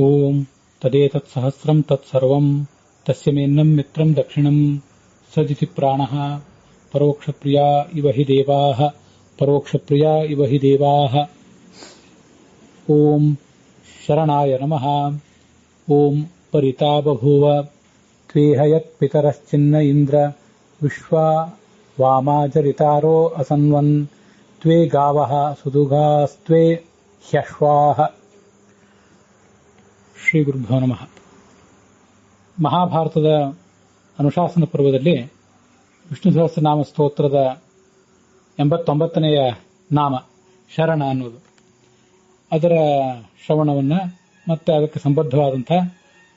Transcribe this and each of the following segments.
ಓಂ ತದೇತತ್ ಸಹಸ್ರಂ ತತ್ಸರ್ವಂ ತಸ್ಯ ಮೇನ್ನಂ ಮಿತ್ರಂ ದಕ್ಷಿಣಂ ಸದಿತಿ ಪ್ರಾಣಃ ಪರೋಕ್ಷಪ್ರಿಯಾ ಇವ ಹಿ ದೇವಾಃ ಪರೋಕ್ಷಪ್ರಿಯಾ ಇವ ಹಿ ದೇವಾಃ. ಓಂ ಶರಣಾಯ ನಮಃ. ಓಂ ಪರಿತಾ ಬಭೂವ ತ್ವೇಹ ಯತ್ ಪಿತರಶ್ಚಿನ್ನ ಇಂದ್ರ ವಿಶ್ವಾ ವಾಮಾಜರಿತಾರೋ ಅಸನ್ವನ್ ತ್ವೇ ಗಾವಃ ಸುದುಗಾಸ್ತ್ವೇ ಹ್ಯಶ್ವಾಃ. ಶ್ರೀ ಗುರುಭ್ಯೋ ನಮಃ. ಮಹಾಭಾರತದ ಅನುಶಾಸನ ಪರ್ವದಲ್ಲಿ ವಿಷ್ಣು ಸಹಸ್ರನಾಮ ಸ್ತೋತ್ರದ 89ನೆಯ ನಾಮ ಶರಣ ಅನ್ನೋದು, ಅದರ ಶ್ರವಣವನ್ನು ಮತ್ತೆ ಅದಕ್ಕೆ ಸಂಬದ್ಧವಾದಂತಹ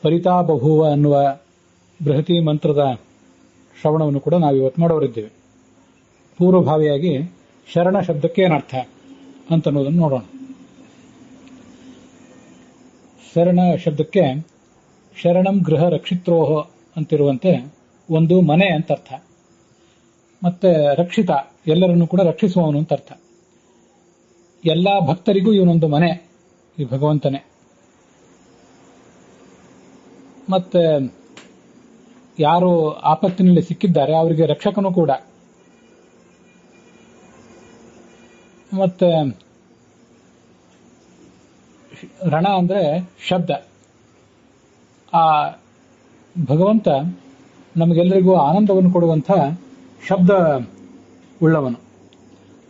ಪರಿತಾ ಬಭೂವ ಅನ್ನುವ ಬೃಹತಿ ಮಂತ್ರದ ಶ್ರವಣವನ್ನು ಕೂಡ ನಾವಿವತ್ತು ಮಾಡೋರಿದ್ದೇವೆ. ಪೂರ್ವಭಾವಿಯಾಗಿ ಶರಣ ಶಬ್ದಕ್ಕೆ ಏನರ್ಥ ಅಂತ ಅನ್ನೋದನ್ನು ನೋಡೋಣ. ಶರಣ ಶಬ್ದಕ್ಕೆ ಶರಣಂ ಗೃಹ ರಕ್ಷಿತ್ರೋಹ ಅಂತಿರುವಂತೆ ಒಂದು ಮನೆ ಅಂತ ಅರ್ಥ, ಮತ್ತೆ ರಕ್ಷಿತ ಎಲ್ಲರನ್ನು ಕೂಡ ರಕ್ಷಿಸುವವನು ಅಂತ ಅರ್ಥ. ಎಲ್ಲ ಭಕ್ತರಿಗೂ ಇವನೊಂದು ಮನೆ, ಈ ಭಗವಂತನೇ. ಮತ್ತೆ ಯಾರು ಆಪತ್ತಿನಲ್ಲಿ ಸಿಕ್ಕಿದ್ದಾರೆ ಅವರಿಗೆ ರಕ್ಷಕನೂ ಕೂಡ. ಮತ್ತೆ ರಣ ಅಂದ್ರೆ ಶಬ್ದ. ಆ ಭಗವಂತ ನಮಗೆಲ್ಲರಿಗೂ ಆನಂದವನ್ನು ಕೊಡುವಂತಹ ಶಬ್ದ ಉಳ್ಳವನು.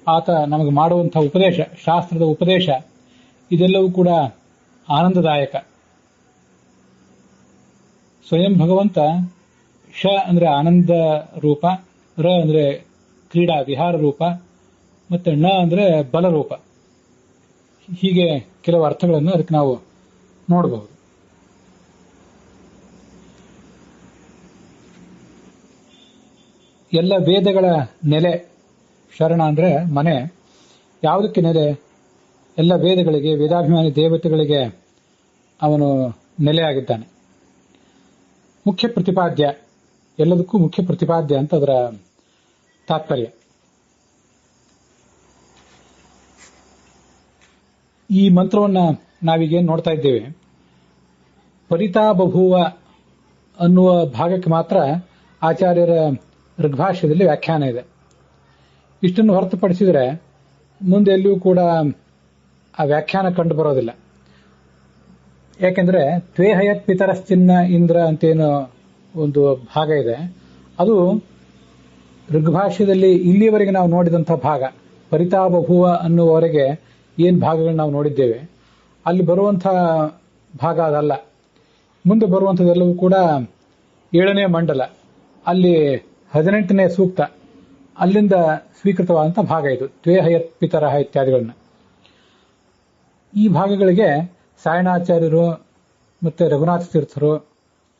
ಆತ ನಮಗೆ ಮಾಡುವಂತಹ ಉಪದೇಶ, ಶಾಸ್ತ್ರದ ಉಪದೇಶ, ಇದೆಲ್ಲವೂ ಕೂಡ ಆನಂದದಾಯಕ. ಸ್ವಯಂ ಭಗವಂತ ಶ ಅಂದ್ರೆ ಆನಂದ ರೂಪ, ರ ಅಂದ್ರೆ ಕ್ರೀಡಾ ವಿಹಾರ ರೂಪ, ಮತ್ತೆ ಣ ಅಂದ್ರೆ ಬಲರೂಪ. ಹೀಗೆ ಕೆಲವು ಅರ್ಥಗಳನ್ನು ಅದಕ್ಕೆ ನಾವು ನೋಡಬಹುದು. ಎಲ್ಲ ವೇದಗಳ ನೆಲೆ ಶರಣ ಅಂದ್ರೆ ಮನೆ. ಯಾವುದಕ್ಕೆ ನೆಲೆ? ಎಲ್ಲ ವೇದಗಳಿಗೆ, ವೇದಾಭಿಮಾನಿ ದೇವತೆಗಳಿಗೆ ಅವನು ನೆಲೆಯಾಗಿದ್ದಾನೆ. ಮುಖ್ಯ ಪ್ರತಿಪಾದ್ಯ, ಎಲ್ಲದಕ್ಕೂ ಮುಖ್ಯ ಪ್ರತಿಪಾದ್ಯ ಅಂತ ಅದರ ತಾತ್ಪರ್ಯ. ಈ ಮಂತ್ರವನ್ನ ನಾವೀಗೇನು ನೋಡ್ತಾ ಇದ್ದೇವೆ, ಪರಿತಾ ಬಭೂವ ಅನ್ನುವ ಭಾಗಕ್ಕೆ ಮಾತ್ರ ಆಚಾರ್ಯರ ಋಗ್ಭಾಷ್ಯದಲ್ಲಿ ವ್ಯಾಖ್ಯಾನ ಇದೆ. ಇಷ್ಟನ್ನು ಹೊರತುಪಡಿಸಿದರೆ ಮುಂದೆ ಎಲ್ಲಿಯೂ ಕೂಡ ಆ ವ್ಯಾಖ್ಯಾನ ಕಂಡು ಬರೋದಿಲ್ಲ. ಯಾಕೆಂದ್ರೆ ತ್ವೇಹಯತ್ ಪಿತರಶ್ಚಿನ್ನ ಇಂದ್ರ ಅಂತೇನು ಒಂದು ಭಾಗ ಇದೆ, ಅದು ಋಗ್ಭಾಷ್ಯದಲ್ಲಿ ಇಲ್ಲಿಯವರೆಗೆ ನಾವು ನೋಡಿದಂಥ ಭಾಗ. ಪರಿತಾ ಬಭೂವ ಅನ್ನುವವರೆಗೆ ಏನು ಭಾಗಗಳನ್ನ ನಾವು ನೋಡಿದ್ದೇವೆ, ಅಲ್ಲಿ ಬರುವಂತಹ ಭಾಗ ಅದಲ್ಲ. ಮುಂದೆ ಬರುವಂಥದ್ದೆಲ್ಲವೂ ಕೂಡ 7ನೇ ಮಂಡಲ, ಅಲ್ಲಿ 18ನೇ ಸೂಕ್ತ, ಅಲ್ಲಿಂದ ಸ್ವೀಕೃತವಾದಂಥ ಭಾಗ ಇದು, ತ್ವೇಹಯತ್ ಪಿತರಃ ಇತ್ಯಾದಿಗಳನ್ನ. ಈ ಭಾಗಗಳಿಗೆ ಸಾಯಣಾಚಾರ್ಯರು ಮತ್ತೆ ರಘುನಾಥ ತೀರ್ಥರು,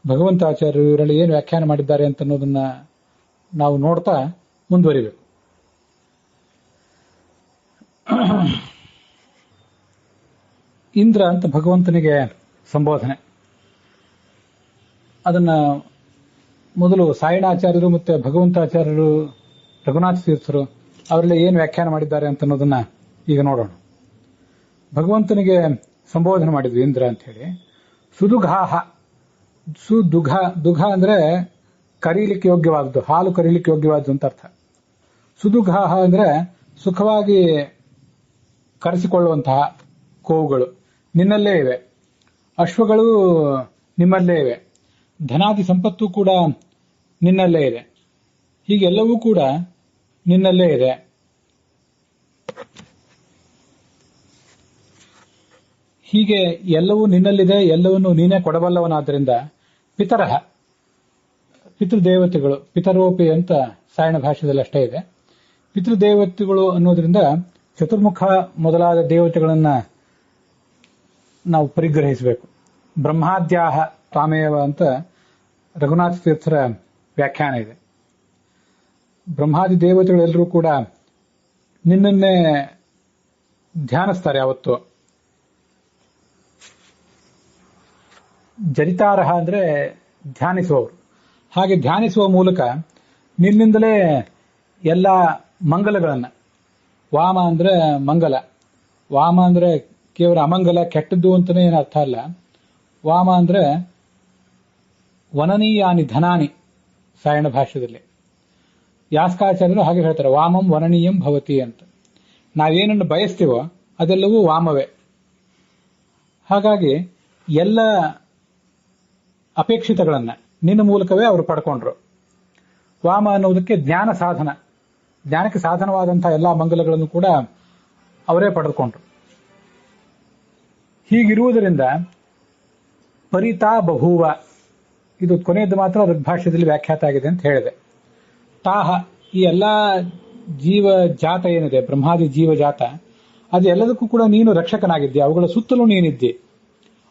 ಭಗವಂತಾಚಾರ್ಯರು ಇವರಲ್ಲಿ ಏನು ವ್ಯಾಖ್ಯಾನ ಮಾಡಿದ್ದಾರೆ ಅಂತ ಅನ್ನೋದನ್ನ ನಾವು ನೋಡ್ತಾ ಮುಂದುವರಿಬೇಕು. ಇಂದ್ರ ಅಂತ ಭಗವಂತನಿಗೆ ಸಂಬೋಧನೆ. ಅದನ್ನ ಮೊದಲು ಸಾಯಣಾಚಾರ್ಯರು ಮತ್ತೆ ಭಗವಂತಾಚಾರ್ಯರು, ರಘುನಾಥ ತೀರ್ಥರು ಅವರೆಲ್ಲ ಏನು ವ್ಯಾಖ್ಯಾನ ಮಾಡಿದ್ದಾರೆ ಅಂತ ಅನ್ನೋದನ್ನ ಈಗ ನೋಡೋಣ. ಭಗವಂತನಿಗೆ ಸಂಬೋಧನೆ ಮಾಡಿದ್ವಿ ಇಂದ್ರ ಅಂತ ಹೇಳಿ. ಸುದುಘಾಹ, ದುಘ ಅಂದ್ರೆ ಕರೀಲಿಕ್ಕೆ ಯೋಗ್ಯವಾದದ್ದು, ಹಾಲು ಕರೀಲಿಕ್ಕೆ ಯೋಗ್ಯವಾದದ್ದು ಅಂತ ಅರ್ಥ. ಸುದುಘಾಹ ಅಂದ್ರೆ ಸುಖವಾಗಿ ಕರೆಸಿಕೊಳ್ಳುವಂತಹ ಗೋವುಗಳು ನಿನ್ನಲ್ಲೇ ಇವೆ, ಅಶ್ವಗಳು ನಿಮ್ಮಲ್ಲೇ ಇವೆ, ಧನಾದಿ ಸಂಪತ್ತು ಕೂಡ ನಿನ್ನಲ್ಲೇ ಇದೆ. ಹೀಗೆಲ್ಲವೂ ಕೂಡ ನಿನ್ನಲ್ಲೇ ಇದೆ. ಹೀಗೆ ಎಲ್ಲವೂ ನಿನ್ನಲ್ಲಿದೆ, ಎಲ್ಲವನ್ನೂ ನೀನೇ ಕೊಡಬಲ್ಲವನಾದ್ದರಿಂದ ಪಿತರಃ, ಪಿತೃದೇವತೆಗಳು, ಪಿತರೋಪಿ ಅಂತ ಸಾಯಣ ಭಾಷೆಯಲ್ಲಿ ಅಷ್ಟೇ ಇದೆ. ಪಿತೃದೇವತೆಗಳು ಅನ್ನೋದ್ರಿಂದ ಚತುರ್ಮುಖ ಮೊದಲಾದ ದೇವತೆಗಳನ್ನ ನಾವು ಪರಿಗ್ರಹಿಸಬೇಕು. ಬ್ರಹ್ಮಾದ್ಯಾಹ ತ್ವಾಮೇವ ಅಂತ ರಘುನಾಥ ತೀರ್ಥರ ವ್ಯಾಖ್ಯಾನ ಇದೆ. ಬ್ರಹ್ಮಾದಿ ದೇವತೆಗಳೆಲ್ಲರೂ ಕೂಡ ನಿನ್ನನ್ನೇ ಧ್ಯಾನಿಸ್ತಾರೆ ಯಾವತ್ತು. ಜರಿತಾರಹ ಅಂದ್ರೆ ಧ್ಯಾನಿಸುವವರು. ಹಾಗೆ ಧ್ಯಾನಿಸುವ ಮೂಲಕ ನಿನ್ನಿಂದಲೇ ಎಲ್ಲ ಮಂಗಲಗಳನ್ನ, ವಾಮ ಅಂದ್ರೆ ಮಂಗಲ, ವಾಮ ಅಂದ್ರೆ ಕೇವಲ ಅಮಂಗಲ ಕೆಟ್ಟದ್ದು ಅಂತಾನೆ ಏನು ಅರ್ಥ ಅಲ್ಲ. ವಾಮ ಅಂದ್ರೆ ವನನೀಯಾನಿ ಧನಾನಿ ಸಾಯಣ ಭಾಷ್ಯದಲ್ಲಿ. ಯಾಸ್ಕಾಚಾರ್ಯರು ಹಾಗೆ ಹೇಳ್ತಾರೆ, ವಾಮಂ ವನನೀಯಂ ಭವತಿ ಅಂತ. ನಾವೇನನ್ನು ಬಯಸ್ತೀವೋ ಅದೆಲ್ಲವೂ ವಾಮವೇ. ಹಾಗಾಗಿ ಎಲ್ಲ ಅಪೇಕ್ಷಿತಗಳನ್ನ ನಿನ್ನ ಮೂಲಕವೇ ಅವರು ಪಡ್ಕೊಂಡ್ರು. ವಾಮ ಅನ್ನೋದಕ್ಕೆ ಜ್ಞಾನ ಸಾಧನ, ಜ್ಞಾನಕ್ಕೆ ಸಾಧನವಾದಂತಹ ಎಲ್ಲಾ ಮಂಗಲಗಳನ್ನು ಕೂಡ ಅವರೇ ಪಡೆದುಕೊಂಡ್ರು. ಹೀಗಿರುವುದರಿಂದ ಪರಿತಾ ಬಭೂವ, ಇದು ಕೊನೆಯದ್ದು ಮಾತ್ರ ಋಗ್ಭಾಷ್ಯದಲ್ಲಿ ವ್ಯಾಖ್ಯಾತ ಆಗಿದೆ ಅಂತ ಹೇಳಿದೆ. ತಾಹ, ಈ ಎಲ್ಲಾ ಜೀವ ಜಾತ ಏನಿದೆ, ಬ್ರಹ್ಮಾದಿ ಜೀವ ಜಾತ, ಅದು ಎಲ್ಲದಕ್ಕೂ ಕೂಡ ನೀನು ರಕ್ಷಕನಾಗಿದ್ದೆ. ಅವುಗಳ ಸುತ್ತಲೂ ನೀನಿದ್ದೆ.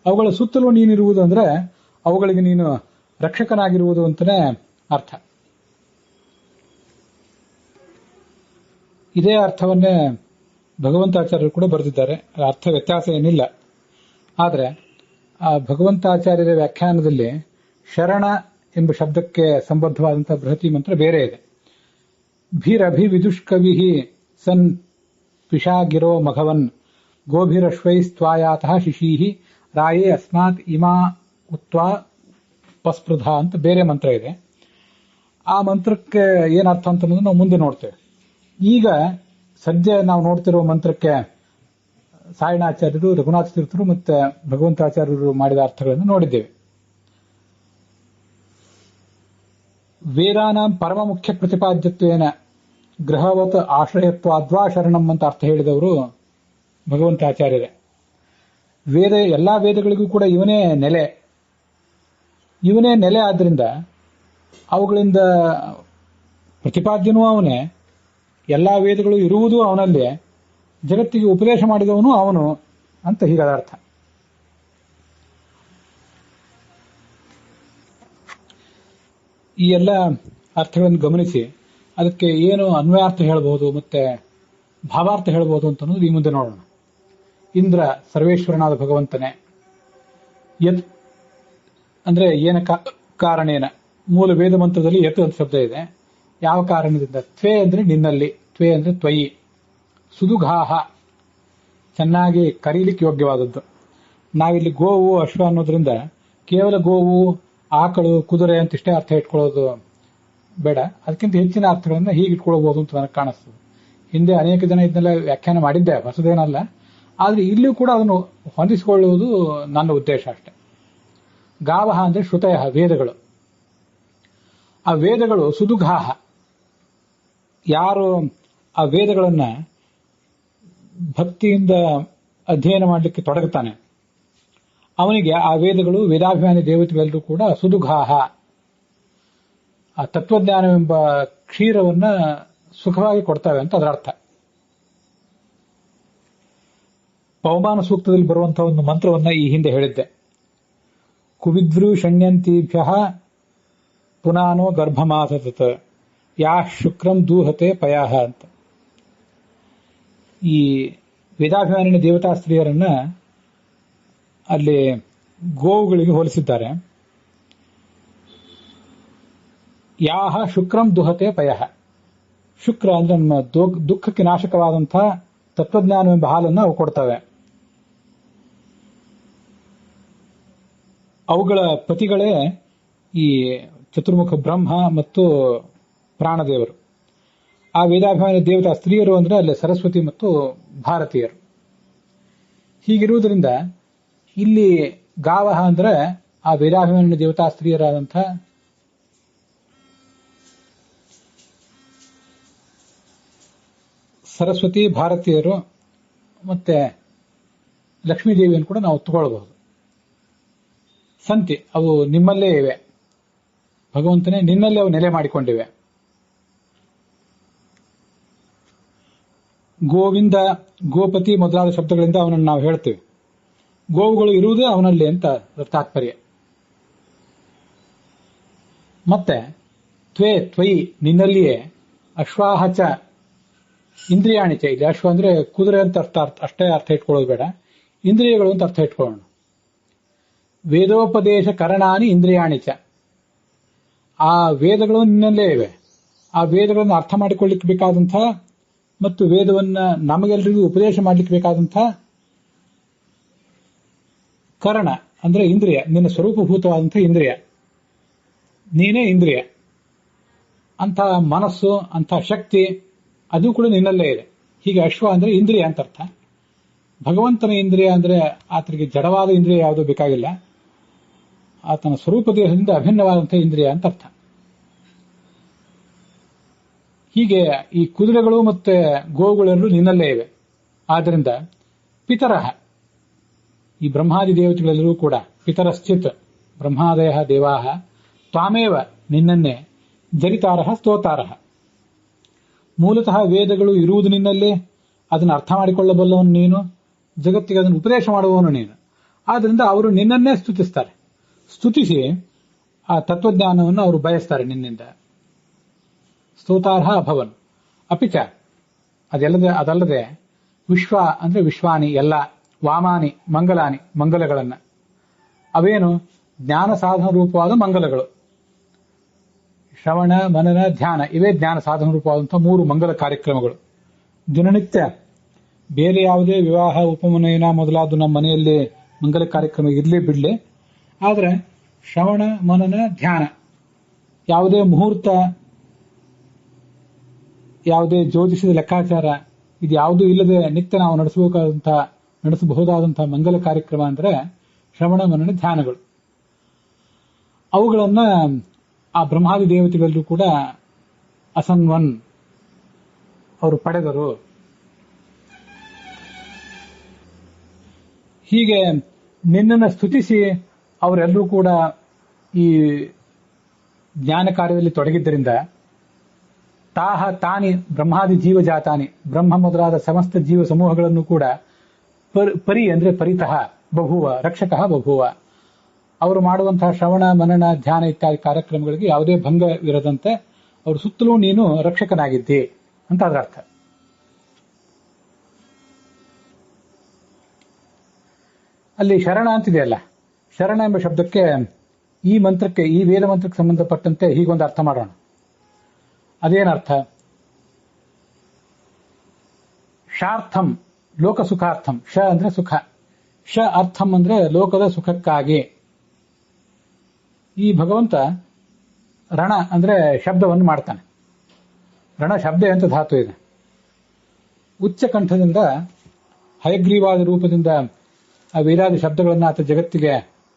ಅವುಗಳ ಸುತ್ತಲೂ ನೀನಿರುವುದು ಅಂದ್ರೆ ಅವುಗಳಿಗೆ ನೀನು ರಕ್ಷಕನಾಗಿರುವುದು ಅಂತಾನೆ ಅರ್ಥ. ಇದೇ ಅರ್ಥವನ್ನೇ ಭಗವಂತಾಚಾರ್ಯರು ಕೂಡ ಬರೆದಿದ್ದಾರೆ. ಅರ್ಥ ವ್ಯತ್ಯಾಸ ಏನಿಲ್ಲ. ಆದರೆ ಆ ಭಗವಂತಾಚಾರ್ಯರ ವ್ಯಾಖ್ಯಾನದಲ್ಲಿ ಶರಣ ಎಂಬ ಶಬ್ದಕ್ಕೆ ಸಂಬದ್ಧವಾದಂತಹ ಬೃಹತಿ ಮಂತ್ರ ಬೇರೆ ಇದೆ. ಭೀರಭಿ ವಿದುಷ್ಕವಿ ಸನ್ ಪಿಶಾಗಿರೋ ಮಘವನ್ ಗೋಭಿರಶ್ವೈಸ್ತ್ವಾಯಾತಃ ಶಿಶೀಹಿ ರಾಯೇ ಅಸ್ಮಾತ್ ಇಮಾ ಉತ್ವಾ ಪಸ್ಪೃಧ ಅಂತ ಬೇರೆ ಮಂತ್ರ ಇದೆ. ಆ ಮಂತ್ರಕ್ಕೆ ಏನರ್ಥ ಅಂತ ನಾವು ಮುಂದೆ ನೋಡ್ತೇವೆ. ಈಗ ಸದ್ಯ ನಾವು ನೋಡ್ತಿರುವ ಮಂತ್ರಕ್ಕೆ ಸಾಯಣಾಚಾರ್ಯರು, ರಘುನಾಥ ತೀರ್ಥರು ಮತ್ತೆ ಭಗವಂತಾಚಾರ್ಯರು ಮಾಡಿದ ಅರ್ಥಗಳನ್ನು ನೋಡಿದ್ದೇವೆ. ವೇದಾನಾಂ ಪರಮ ಮುಖ್ಯ ಪ್ರತಿಪಾದ್ಯತ್ವೇನ ಗೃಹವತ್ ಆಶ್ರಯತ್ವಾದ್ವಾ ಶರಣಂ ಅಂತ ಅರ್ಥ ಹೇಳಿದವರು ಭಗವಂತಾಚಾರ್ಯರೇ. ಎಲ್ಲಾ ವೇದಗಳಿಗೂ ಕೂಡ ಇವನೇ ನೆಲೆ. ಇವನೇ ನೆಲೆ ಆದ್ದರಿಂದ ಅವುಗಳಿಂದ ಪ್ರತಿಪಾದ್ಯನೂ ಅವನೇ, ಎಲ್ಲಾ ವೇದಗಳು ಇರುವುದೂ ಅವನಲ್ಲೇ, ಜಗತ್ತಿಗೆ ಉಪದೇಶ ಮಾಡಿದವನು ಅವನು ಅಂತ ಹೀಗಾದ ಅರ್ಥ. ಈ ಎಲ್ಲ ಅರ್ಥಗಳನ್ನು ಗಮನಿಸಿ ಅದಕ್ಕೆ ಏನು ಅನ್ವಯಾರ್ಥ ಹೇಳಬಹುದು ಮತ್ತೆ ಭಾವಾರ್ಥ ಹೇಳಬಹುದು ಅಂತ ಅನ್ನೋದು ಈ ಮುಂದೆ ನೋಡೋಣ. ಇಂದ್ರ ಸರ್ವೇಶ್ವರನಾದ ಭಗವಂತನೇ. ಯತ್ ಅಂದ್ರೆ ಏನ ಕಾರಣೇನ, ಮೂಲ ವೇದ ಮಂತ್ರದಲ್ಲಿ ಯತ್ ಅಂತ ಶಬ್ದ ಇದೆ. ಯಾವ ಕಾರಣದಿಂದ? ತ್ವೇ ಅಂದ್ರೆ ನಿನ್ನಲ್ಲಿ, ತ್ವೇ ಅಂದ್ರೆ ತ್ವಯಿ, ಸುದುಘಾಹ ಚೆನ್ನಾಗಿ ಕರೀಲಿಕ್ಕೆ ಯೋಗ್ಯವಾದದ್ದು. ನಾವಿಲ್ಲಿ ಗೋವು ಅಶ್ವ ಅನ್ನೋದ್ರಿಂದ ಕೇವಲ ಗೋವು, ಆಕಳು, ಕುದುರೆ ಅಂತ ಇಷ್ಟೇ ಅರ್ಥ ಇಟ್ಕೊಳ್ಳೋದು ಬೇಡ. ಅದಕ್ಕಿಂತ ಹೆಚ್ಚಿನ ಅರ್ಥಗಳನ್ನ ಹೀಗೆ ಇಟ್ಕೊಳ್ಬಹುದು ಅಂತ ನನಗೆ ಕಾಣಿಸ್ತದೆ. ಹಿಂದೆ ಅನೇಕ ಜನ ಇದನ್ನೆಲ್ಲ ವ್ಯಾಖ್ಯಾನ ಮಾಡಿದ್ದೆ, ಹೊಸದೇನಲ್ಲ. ಆದ್ರೆ ಇಲ್ಲಿಯೂ ಕೂಡ ಅದನ್ನು ಹೊಂದಿಸಿಕೊಳ್ಳುವುದು ನನ್ನ ಉದ್ದೇಶ ಅಷ್ಟೆ. ಗಾವಹ ಅಂದ್ರೆ ಶ್ರುತಯ, ವೇದಗಳು. ಆ ವೇದಗಳು ಸುದುಘಾಹ, ಯಾರು ಆ ವೇದಗಳನ್ನ ಭಕ್ತಿಯಿಂದ ಅಧ್ಯಯನ ಮಾಡಲಿಕ್ಕೆ ತೊಡಗುತ್ತಾನೆ ಅವನಿಗೆ ಆ ವೇದಗಳು, ವೇದಾಭಿಮಾನಿ ದೇವತೆಗಳೆಲ್ಲರೂ ಕೂಡ ಸುದುಘಾಹ, ಆ ತತ್ವಜ್ಞಾನವೆಂಬ ಕ್ಷೀರವನ್ನ ಸುಖವಾಗಿ ಕೊಡ್ತವೆ ಅಂತ ಅದರ ಅರ್ಥ. ಪವಮಾನ ಸೂಕ್ತದಲ್ಲಿ ಬರುವಂತಹ ಒಂದು ಮಂತ್ರವನ್ನ ಈ ಹಿಂದೆ ಹೇಳಿದ್ದೆ. ಕುವಿದ್ರೂ ಷಣ್ಯಂತಿಭ್ಯ ಪುನಾನೋ ಗರ್ಭಮಾಸತತ್ ಯಾ ಶುಕ್ರಂ ದೂಹತೆ ಪಯಾಹ ಅಂತ. ಈ ವೇದಾಭಿಮಾನಿನ ದೇವತಾ ಸ್ತ್ರೀಯರನ್ನ ಅಲ್ಲಿ ಗೋವುಗಳಿಗೆ ಹೋಲಿಸಿದ್ದಾರೆ. ಯಾಹ ಶುಕ್ರಂ ದುಹತೆ ಪಯಃ. ಶುಕ್ರ ಅಂದ್ರೆ ನಮ್ಮ ದುಃಖಕ್ಕೆ ನಾಶಕವಾದಂತಹ ತತ್ವಜ್ಞಾನವೆಂಬ ಹಾಲನ್ನು ಅವು ಕೊಡ್ತವೆ. ಅವುಗಳ ಪತಿಗಳೇ ಈ ಚತುರ್ಮುಖ ಬ್ರಹ್ಮ ಮತ್ತು ಪ್ರಾಣದೇವರು. ಆ ವೇದಾಭಿಮಾನಿ ದೇವತಾ ಸ್ತ್ರೀಯರು ಅಂದ್ರೆ ಅಲ್ಲಿ ಸರಸ್ವತಿ ಮತ್ತು ಭಾರತೀಯರು. ಹೀಗಿರುವುದರಿಂದ ಇಲ್ಲಿ ಗಾವಹ ಅಂದ್ರೆ ಆ ವೇದಾಭಿಮಾನಿ ದೇವತಾ ಸ್ತ್ರೀಯರಾದಂಥ ಸರಸ್ವತಿ, ಭಾರತೀಯರು ಮತ್ತೆ ಲಕ್ಷ್ಮೀದೇವಿಯನ್ನು ಕೂಡ ನಾವು ತಗೊಳ್ಬಹುದು. ಸಂತಿ, ಅವು ನಿಮ್ಮಲ್ಲೇ ಇವೆ. ಭಗವಂತನೇ ನಿನ್ನಲ್ಲೇ ಅವು ನೆಲೆ ಮಾಡಿಕೊಂಡಿವೆ. ಗೋವಿಂದ, ಗೋಪತಿ ಮೊದಲಾದ ಶಬ್ದಗಳಿಂದ ಅವನನ್ನು ನಾವು ಹೇಳ್ತೇವೆ. ಗೋವುಗಳು ಇರುವುದೇ ಅವನಲ್ಲಿ ಅಂತ ತಾತ್ಪರ್ಯ. ಮತ್ತೆ ತ್ವೇ ತ್ವಯಿ ನಿನ್ನಲ್ಲಿಯೇ, ಅಶ್ವಾಹಚ ಇಂದ್ರಿಯಾಣಿಚ. ಇಲ್ಲಿ ಅಶ್ವ ಅಂದ್ರೆ ಕುದುರೆ ಅಂತ ಅಷ್ಟೇ ಅರ್ಥ ಇಟ್ಕೊಳ್ಳೋದು ಬೇಡ, ಇಂದ್ರಿಯಗಳು ಅಂತ ಅರ್ಥ ಇಟ್ಕೊಳ್ಳೋಣ. ವೇದೋಪದೇಶ ಕರಣಾನಿ ಇಂದ್ರಿಯಾಣಿಚ. ಆ ವೇದಗಳು ನಿನ್ನಲ್ಲೇ ಇವೆ. ಆ ವೇದಗಳನ್ನು ಅರ್ಥ ಮಾಡಿಕೊಳ್ಳಿಕ್ಕೆ ಬೇಕಾದಂಥ ಮತ್ತು ವೇದವನ್ನ ನಮಗೆಲ್ಲರಿಗೂ ಉಪದೇಶ ಮಾಡಲಿಕ್ಕೆ ಬೇಕಾದಂಥ ಕರ್ಣ ಅಂದ್ರೆ ಇಂದ್ರಿಯ, ನಿನ್ನ ಸ್ವರೂಪಭೂತವಾದಂಥ ಇಂದ್ರಿಯ, ನೀನೇ ಇಂದ್ರಿಯ. ಅಂಥ ಮನಸ್ಸು, ಅಂಥ ಶಕ್ತಿ ಅದು ಕೂಡ ನಿನ್ನಲ್ಲೇ ಇದೆ. ಹೀಗೆ ಅಶ್ವ ಅಂದ್ರೆ ಇಂದ್ರಿಯ ಅಂತ ಅರ್ಥ. ಭಗವಂತನ ಇಂದ್ರಿಯ ಅಂದ್ರೆ ಆತನಿಗೆ ಜಡವಾದ ಇಂದ್ರಿಯ ಯಾವುದೂ ಬೇಕಾಗಿಲ್ಲ, ಆತನ ಸ್ವರೂಪ ದೇಹದಿಂದ ಅಭಿನ್ನವಾದಂಥ ಇಂದ್ರಿಯ ಅಂತ ಅರ್ಥ. ಹೀಗೆ ಈ ಕುದುರೆಗಳು ಮತ್ತೆ ಗೋವುಗಳೆರಡು ನಿನ್ನಲ್ಲೇ ಇವೆ. ಆದ್ದರಿಂದ ಪಿತರಹ, ಈ ಬ್ರಹ್ಮಾದಿ ದೇವತೆಗಳೆಲ್ಲರೂ ಕೂಡ ಪಿತರಶ್ಚಿತ್ ಬ್ರಹ್ಮಾದಯ ದೇವಾಹ ತ್ವಾಮೇವ ನಿನ್ನನ್ನೇ ಜರಿತಾರಹ ಸ್ತೋತಾರಹ. ಮೂಲತಃ ವೇದಗಳು ಇರುವುದು ನಿನ್ನಲ್ಲೇ, ಅದನ್ನು ಅರ್ಥ ಮಾಡಿಕೊಳ್ಳಬಲ್ಲವನು ನೀನು, ಜಗತ್ತಿಗೆ ಅದನ್ನು ಉಪದೇಶ ಮಾಡುವವನು ನೀನು. ಆದ್ದರಿಂದ ಅವರು ನಿನ್ನನ್ನೇ ಸ್ತುತಿಸ್ತಾರೆ. ಸ್ತುತಿಸಿ ಆ ತತ್ವಜ್ಞಾನವನ್ನು ಅವರು ಬಯಸ್ತಾರೆ ನಿನ್ನಿಂದ. ಸ್ತೋತಾರ್ಹ ಅಭವನ್. ಅಪಿಚ ಅದಲ್ಲದೆ ವಿಶ್ವ ಅಂದ್ರೆ ವಿಶ್ವಾನಿ ಎಲ್ಲ, ವಾಮಾನಿ ಮಂಗಲಾನಿ ಮಂಗಲಗಳನ್ನ. ಅವೇನು? ಜ್ಞಾನ ಸಾಧನ ರೂಪವಾದ ಮಂಗಲಗಳು. ಶ್ರವಣ, ಮನನ, ಧ್ಯಾನ ಇವೇ ಜ್ಞಾನ ಸಾಧನ ರೂಪವಾದಂತಹ 3 ಮಂಗಲ ಕಾರ್ಯಕ್ರಮಗಳು. ದಿನನಿತ್ಯ ಬೇರೆ ಯಾವುದೇ ವಿವಾಹ, ಉಪನಯನ ಮೊದಲಾದ ನಮ್ಮ ಮನೆಯಲ್ಲಿ ಮಂಗಲ ಕಾರ್ಯಕ್ರಮ ಇರಲಿ ಬಿಡಲಿ, ಆದರೆ ಶ್ರವಣ, ಮನನ, ಧ್ಯಾನ, ಯಾವುದೇ ಮುಹೂರ್ತ, ಯಾವುದೇ ಜ್ಯೋತಿಷದ ಲೆಕ್ಕಾಚಾರ, ಇದು ಯಾವುದೂ ಇಲ್ಲದೆ ನಿತ್ಯ ನಾವು ನಡೆಸಬಹುದಾದಂತಹ ಮಂಗಲ ಕಾರ್ಯಕ್ರಮ ಅಂದ್ರೆ ಶ್ರವಣ, ಮನನ, ಧ್ಯಾನಗಳು. ಅವುಗಳನ್ನ ಆ ಬ್ರಹ್ಮಾದಿ ದೇವತೆಗಳಲ್ಲೂ ಕೂಡ ಅಸನ್ವನ್ ಅವರು ಪಡೆದರು. ಹೀಗೆ ನಿನ್ನನ್ನು ಸ್ತುತಿಸಿ ಅವರೆಲ್ಲರೂ ಕೂಡ ಈ ಜ್ಞಾನ ಕಾರ್ಯದಲ್ಲಿ ತೊಡಗಿದ್ದರಿಂದ ತಾಹ ತಾನಿ ಬ್ರಹ್ಮಾದಿ ಜೀವಜಾತಾನಿ, ಬ್ರಹ್ಮ ಮೊದಲಾದ ಸಮಸ್ತ ಜೀವ ಸಮೂಹಗಳನ್ನು ಕೂಡ ಪರಿ ಅಂದ್ರೆ ಪರಿತಃ ಬಭೂವ ರಕ್ಷಕಃ ಬಭೂವ. ಅವರು ಮಾಡುವಂತಹ ಶ್ರವಣ, ಮನನ, ಧ್ಯಾನ ಇತ್ಯಾದಿ ಕಾರ್ಯಕ್ರಮಗಳಿಗೆ ಯಾವುದೇ ಭಂಗವಿರದಂತೆ ಅವರು ಸುತ್ತಲೂ ನೀನು ರಕ್ಷಕನಾಗಿದ್ದಿ ಅಂತ ಅದರ ಅರ್ಥ. ಅಲ್ಲಿ ಶರಣ ಅಂತಿದೆಯಲ್ಲ, ಶರಣ ಎಂಬ ಶಬ್ದಕ್ಕೆ ಈ ಮಂತ್ರಕ್ಕೆ, ಈ ವೇದ ಮಂತ್ರಕ್ಕೆ ಸಂಬಂಧಪಟ್ಟಂತೆ ಹೀಗೊಂದು ಅರ್ಥ ಮಾಡೋಣ. ಅದೇನರ್ಥ? ಶಾರ್ಥಂ ಲೋಕ ಸುಖಾರ್ಥಂ. ಶ ಅಂದ್ರೆ ಸುಖ, ಶ ಅರ್ಥಂ ಅಂದ್ರೆ ಲೋಕದ ಸುಖಕ್ಕಾಗಿ. ಈ ಭಗವಂತ ರಣ ಅಂದ್ರೆ ಶಬ್ದವನ್ನು ಮಾಡ್ತಾನೆ. ರಣ ಶಬ್ದ ಅಂತ ಧಾತು ಇದೆ. ಉಚ್ಚ ಕಂಠದಿಂದ ಹಯಗ್ರೀವಾದ ರೂಪದಿಂದ ಆ ವೇದಾದಿ ಶಬ್ದಗಳನ್ನು ಆತ ಜಗತ್ತಿಗೆ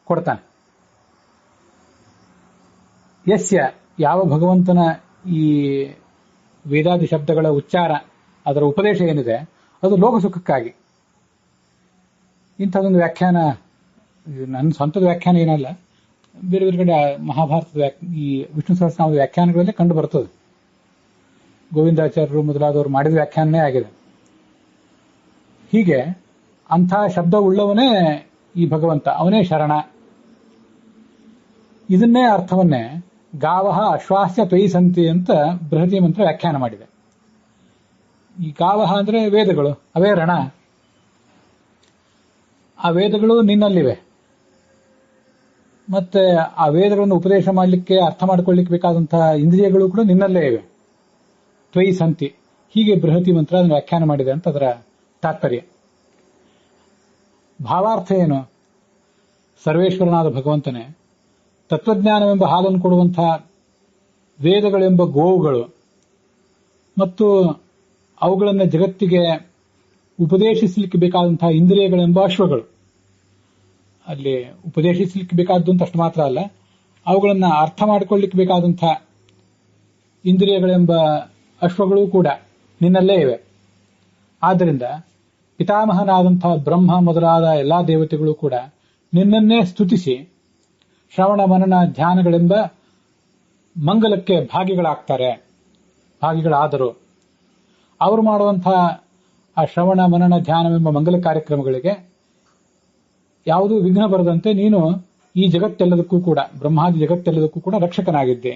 ಕೊಡ್ತಾನೆ. ಯಸ್ಯ ಯಾವ ಭಗವಂತನ ಈ ವೇದಾದಿ ಶಬ್ದಗಳ ಉಚ್ಚಾರ, ಅದರ ಉಪದೇಶ ಏನಿದೆ ಅದು ಲೋಕ ಸುಖಕ್ಕಾಗಿ. ಇಂಥದೊಂದು ವ್ಯಾಖ್ಯಾನ ನನ್ನ ಸ್ವಂತದ ವ್ಯಾಖ್ಯಾನ ಏನಲ್ಲ, ಬೇರೆ ಬೇರೆ ಕಡೆ ಮಹಾಭಾರತದ ಈ ವಿಷ್ಣು ಸಹಸ್ರನಾಮದ ವ್ಯಾಖ್ಯಾನಗಳಲ್ಲೇ ಕಂಡು ಬರ್ತದೆ. ಗೋವಿಂದಾಚಾರ್ಯರು ಮೊದಲಾದವರು ಮಾಡಿದ ವ್ಯಾಖ್ಯಾನನೇ ಆಗಿದೆ. ಹೀಗೆ ಅಂಥ ಶಬ್ದ ಉಳ್ಳವನೇ ಈ ಭಗವಂತ, ಅವನೇ ಶರಣ. ಇದನ್ನೇ ಅರ್ಥವನ್ನೇ ಗಾವಹ ಅಶ್ವಾಸ್ಯ ತ್ವಯಿ ಸಂತಿ ಅಂತ ಬೃಹತಿ ಮಂತ್ರ ವ್ಯಾಖ್ಯಾನ ಮಾಡಿದೆ. ಈ ಗಾವಹ ಅಂದ್ರೆ ವೇದಗಳು, ಅವೇ ರಣ. ಆ ವೇದಗಳು ನಿನ್ನಲ್ಲಿವೆ, ಮತ್ತೆ ಆ ವೇದಗಳನ್ನು ಉಪದೇಶ ಮಾಡಲಿಕ್ಕೆ, ಅರ್ಥ ಮಾಡಿಕೊಳ್ಳಿಕ್ಕೆ ಬೇಕಾದಂತಹ ಇಂದ್ರಿಯಗಳು ಕೂಡ ನಿನ್ನಲ್ಲೇ ಇವೆ. ತ್ವಯಿ ಸಂತಿ, ಹೀಗೆ ಬೃಹತಿ ಮಂತ್ರ ಅದನ್ನು ವ್ಯಾಖ್ಯಾನ ಮಾಡಿದೆ ಅಂತ ಅದರ ತಾತ್ಪರ್ಯ. ಭಾವಾರ್ಥ ಏನು? ಸರ್ವೇಶ್ವರನಾದ ಭಗವಂತನೇ ತತ್ವಜ್ಞಾನವೆಂಬ ಹಾಲನ್ನು ಕೊಡುವಂತಹ ವೇದಗಳೆಂಬ ಗೋವುಗಳು ಮತ್ತು ಅವುಗಳನ್ನು ಜಗತ್ತಿಗೆ ಉಪದೇಶಿಸಲಿಕ್ಕೆ ಬೇಕಾದಂತಹ ಇಂದ್ರಿಯಗಳೆಂಬ ಅಶ್ವಗಳು. ಅಲ್ಲಿ ಉಪದೇಶಿಸಲಿಕ್ಕೆ ಬೇಕಾದ್ದು ಅಂತ ಅಷ್ಟು ಮಾತ್ರ ಅಲ್ಲ, ಅವುಗಳನ್ನು ಅರ್ಥ ಮಾಡಿಕೊಳ್ಳಿಕ್ಕೆ ಬೇಕಾದಂತಹ ಇಂದ್ರಿಯಗಳೆಂಬ ಅಶ್ವಗಳು ಕೂಡ ನಿನ್ನಲ್ಲೇ ಇವೆ. ಆದ್ದರಿಂದ ಪಿತಾಮಹನಾದಂತಹ ಬ್ರಹ್ಮ ಮೊದಲಾದ ಎಲ್ಲಾ ದೇವತೆಗಳು ಕೂಡ ನಿನ್ನನ್ನೇ ಸ್ತುತಿಸಿ ಶ್ರವಣ, ಮನನ, ಧ್ಯಾನಗಳೆಂಬ ಮಂಗಲಕ್ಕೆ ಭಾಗಿಗಳಾದರು. ಅವರು ಮಾಡುವಂತಹ ಆ ಶ್ರವಣ, ಮನನ, ಧ್ಯಾನವೆಂಬ ಮಂಗಲ ಕಾರ್ಯಕ್ರಮಗಳಿಗೆ ಯಾವುದೂ ವಿಘ್ನ ಬರದಂತೆ ನೀನು ಈ ಜಗತ್ತೆಲ್ಲದಕ್ಕೂ ಕೂಡ, ಬ್ರಹ್ಮಾದಿ ಜಗತ್ತೆಲ್ಲದಕ್ಕೂ ಕೂಡ ರಕ್ಷಕನಾಗಿದ್ದೆ.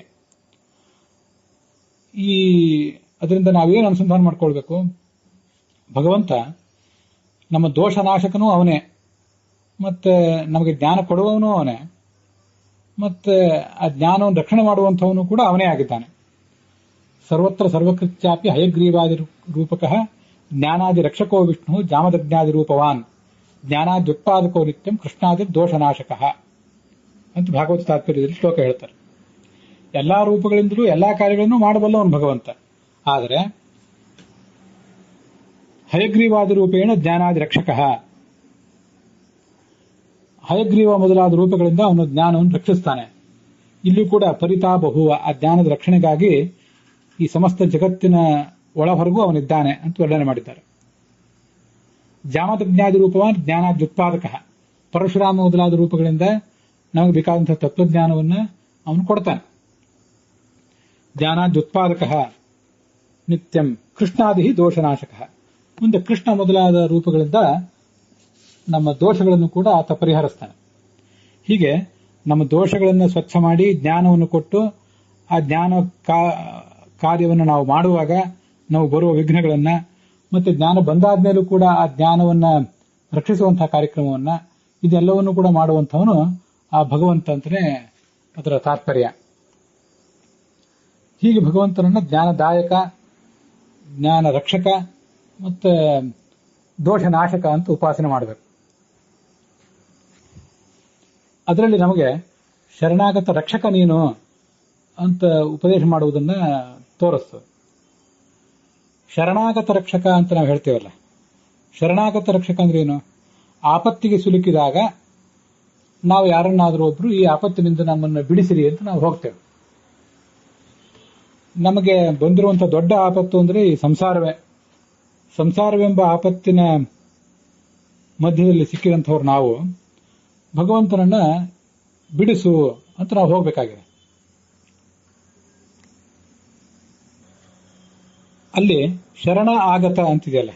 ಅದರಿಂದ ನಾವೇನು ಅನುಸಂಧಾನ ಮಾಡ್ಕೊಳ್ಬೇಕು? ಭಗವಂತ ನಮ್ಮ ದೋಷನಾಶಕನೂ ಅವನೇ, ಮತ್ತೆ ನಮಗೆ ಜ್ಞಾನ ಕೊಡುವವನು ಅವನೇ, ಮತ್ತೆ ಆ ಜ್ಞಾನವನ್ನು ರಕ್ಷಣೆ ಮಾಡುವಂಥವನು ಕೂಡ ಅವನೇ ಆಗಿದ್ದಾನೆ. ಸರ್ವತ್ರ ಸರ್ವಕೃತ್ಯಾಪಿ ಹಯಗ್ರೀವಾದಿ ರೂಪಕಃ ಜ್ಞಾನಾದಿ ರಕ್ಷಕೋ ವಿಷ್ಣು ಜಾಮದಜ್ಞಾದಿ ರೂಪವಾನ್ ಜ್ಞಾನಾದ್ಯುತ್ಪಾದಕೋ ನಿತ್ಯಂ ಕೃಷ್ಣಾದಿ ದೋಷನಾಶಕ ಅಂತ ಭಾಗವತ ತಾತ್ಪರ್ಯದಲ್ಲಿ ಶ್ಲೋಕ ಹೇಳ್ತಾರೆ. ಎಲ್ಲಾ ರೂಪಗಳಿಂದಲೂ ಎಲ್ಲಾ ಕಾರ್ಯಗಳನ್ನು ಮಾಡಬಲ್ಲವನು ಭಗವಂತ. ಆದರೆ ಹಯಗ್ರೀವಾದಿ ರೂಪೇಣ ಜ್ಞಾನಾದಿ ರಕ್ಷಕ, ಹಯಗ್ರೀವ ಮೊದಲಾದ ರೂಪಗಳಿಂದ ಅವನು ಜ್ಞಾನವನ್ನು ರಕ್ಷಿಸ್ತಾನೆ. ಇಲ್ಲೂ ಕೂಡ ಪರಿತಾಬಹುವ, ಆ ಜ್ಞಾನದ ರಕ್ಷಣೆಗಾಗಿ ಈ ಸಮಸ್ತ ಜಗತ್ತಿನ ಒಳಹೊರಗೂ ಅವನಿದ್ದಾನೆ ಅಂತ ವರ್ಣನೆ ಮಾಡಿದ್ದಾರೆ. ಜಾಮತಜ್ಞಾದಿ ರೂಪವಾನ್ ಜ್ಞಾನಾದ್ಯುತ್ಪಾದಕ, ಪರಶುರಾಮ ಮೊದಲಾದ ರೂಪಗಳಿಂದ ನಮಗೆ ಬೇಕಾದಂತಹ ತತ್ವಜ್ಞಾನವನ್ನು ಅವನು ಕೊಡ್ತಾನೆ. ಜ್ಞಾನಾದ್ಯುತ್ಪಾದಕ ನಿತ್ಯಂ ಕೃಷ್ಣಾದಿ ದೋಷನಾಶಕ, ಮುಂದೆ ಕೃಷ್ಣ ಮೊದಲಾದ ರೂಪಗಳಿಂದ ನಮ್ಮ ದೋಷಗಳನ್ನು ಕೂಡ ಆತ ಪರಿಹರಿಸ್ತಾನೆ. ಹೀಗೆ ನಮ್ಮ ದೋಷಗಳನ್ನು ಸ್ವಚ್ಛ ಮಾಡಿ ಜ್ಞಾನವನ್ನು ಕೊಟ್ಟು ಆ ಜ್ಞಾನ ಕಾರ್ಯವನ್ನು ನಾವು ಮಾಡುವಾಗ ನಾವು ಬರುವ ವಿಘ್ನಗಳನ್ನ ಮತ್ತೆ ಜ್ಞಾನ ಬಂದಾದ್ಮೇಲೂ ಕೂಡ ಆ ಜ್ಞಾನವನ್ನ ರಕ್ಷಿಸುವಂತಹ ಕಾರ್ಯಕ್ರಮವನ್ನ ಇದೆಲ್ಲವನ್ನು ಕೂಡ ಮಾಡುವಂತವನು ಆ ಭಗವಂತ ಅಂತಾನೆ ಅದರ ತಾತ್ಪರ್ಯ. ಹೀಗೆ ಭಗವಂತನನ್ನ ಜ್ಞಾನದಾಯಕ, ಜ್ಞಾನ ರಕ್ಷಕ ಮತ್ತೆ ದೋಷನಾಶಕ ಅಂತ ಉಪಾಸನೆ ಮಾಡಬೇಕು. ಅದರಲ್ಲಿ ನಮಗೆ ಶರಣಾಗತ ರಕ್ಷಕ ನೀನು ಅಂತ ಉಪದೇಶ ಮಾಡುವುದನ್ನ ತೋರಿಸ್ತದೆ. ಶರಣಾಗತ ರಕ್ಷಕ ಅಂತ ನಾವು ಹೇಳ್ತೇವಲ್ಲ, ಶರಣಾಗತ ರಕ್ಷಕ ಅಂದ್ರೆ ಏನು? ಆಪತ್ತಿಗೆ ಸಿಲುಕಿದಾಗ ನಾವು ಯಾರನ್ನಾದರೂ ಒಬ್ರು ಈ ಆಪತ್ತಿನಿಂದ ನಮ್ಮನ್ನು ಬಿಡಿಸಿರಿ ಅಂತ ನಾವು ಹೋಗ್ತೇವೆ. ನಮಗೆ ಬಂದಿರುವಂತಹ ದೊಡ್ಡ ಆಪತ್ತು ಅಂದ್ರೆ ಈ ಸಂಸಾರವೆಂಬ ಆಪತ್ತಿನ ಮಧ್ಯದಲ್ಲಿ ಸಿಕ್ಕಿದಂಥವ್ರು ನಾವು ಭಗವಂತನನ್ನ ಬಿಡಿಸು ಅಂತ ನಾವು ಹೋಗ್ಬೇಕಾಗಿದೆ. ಅಲ್ಲಿ ಶರಣ ಆಗತ ಅಂತಿದೆಯಲ್ಲ,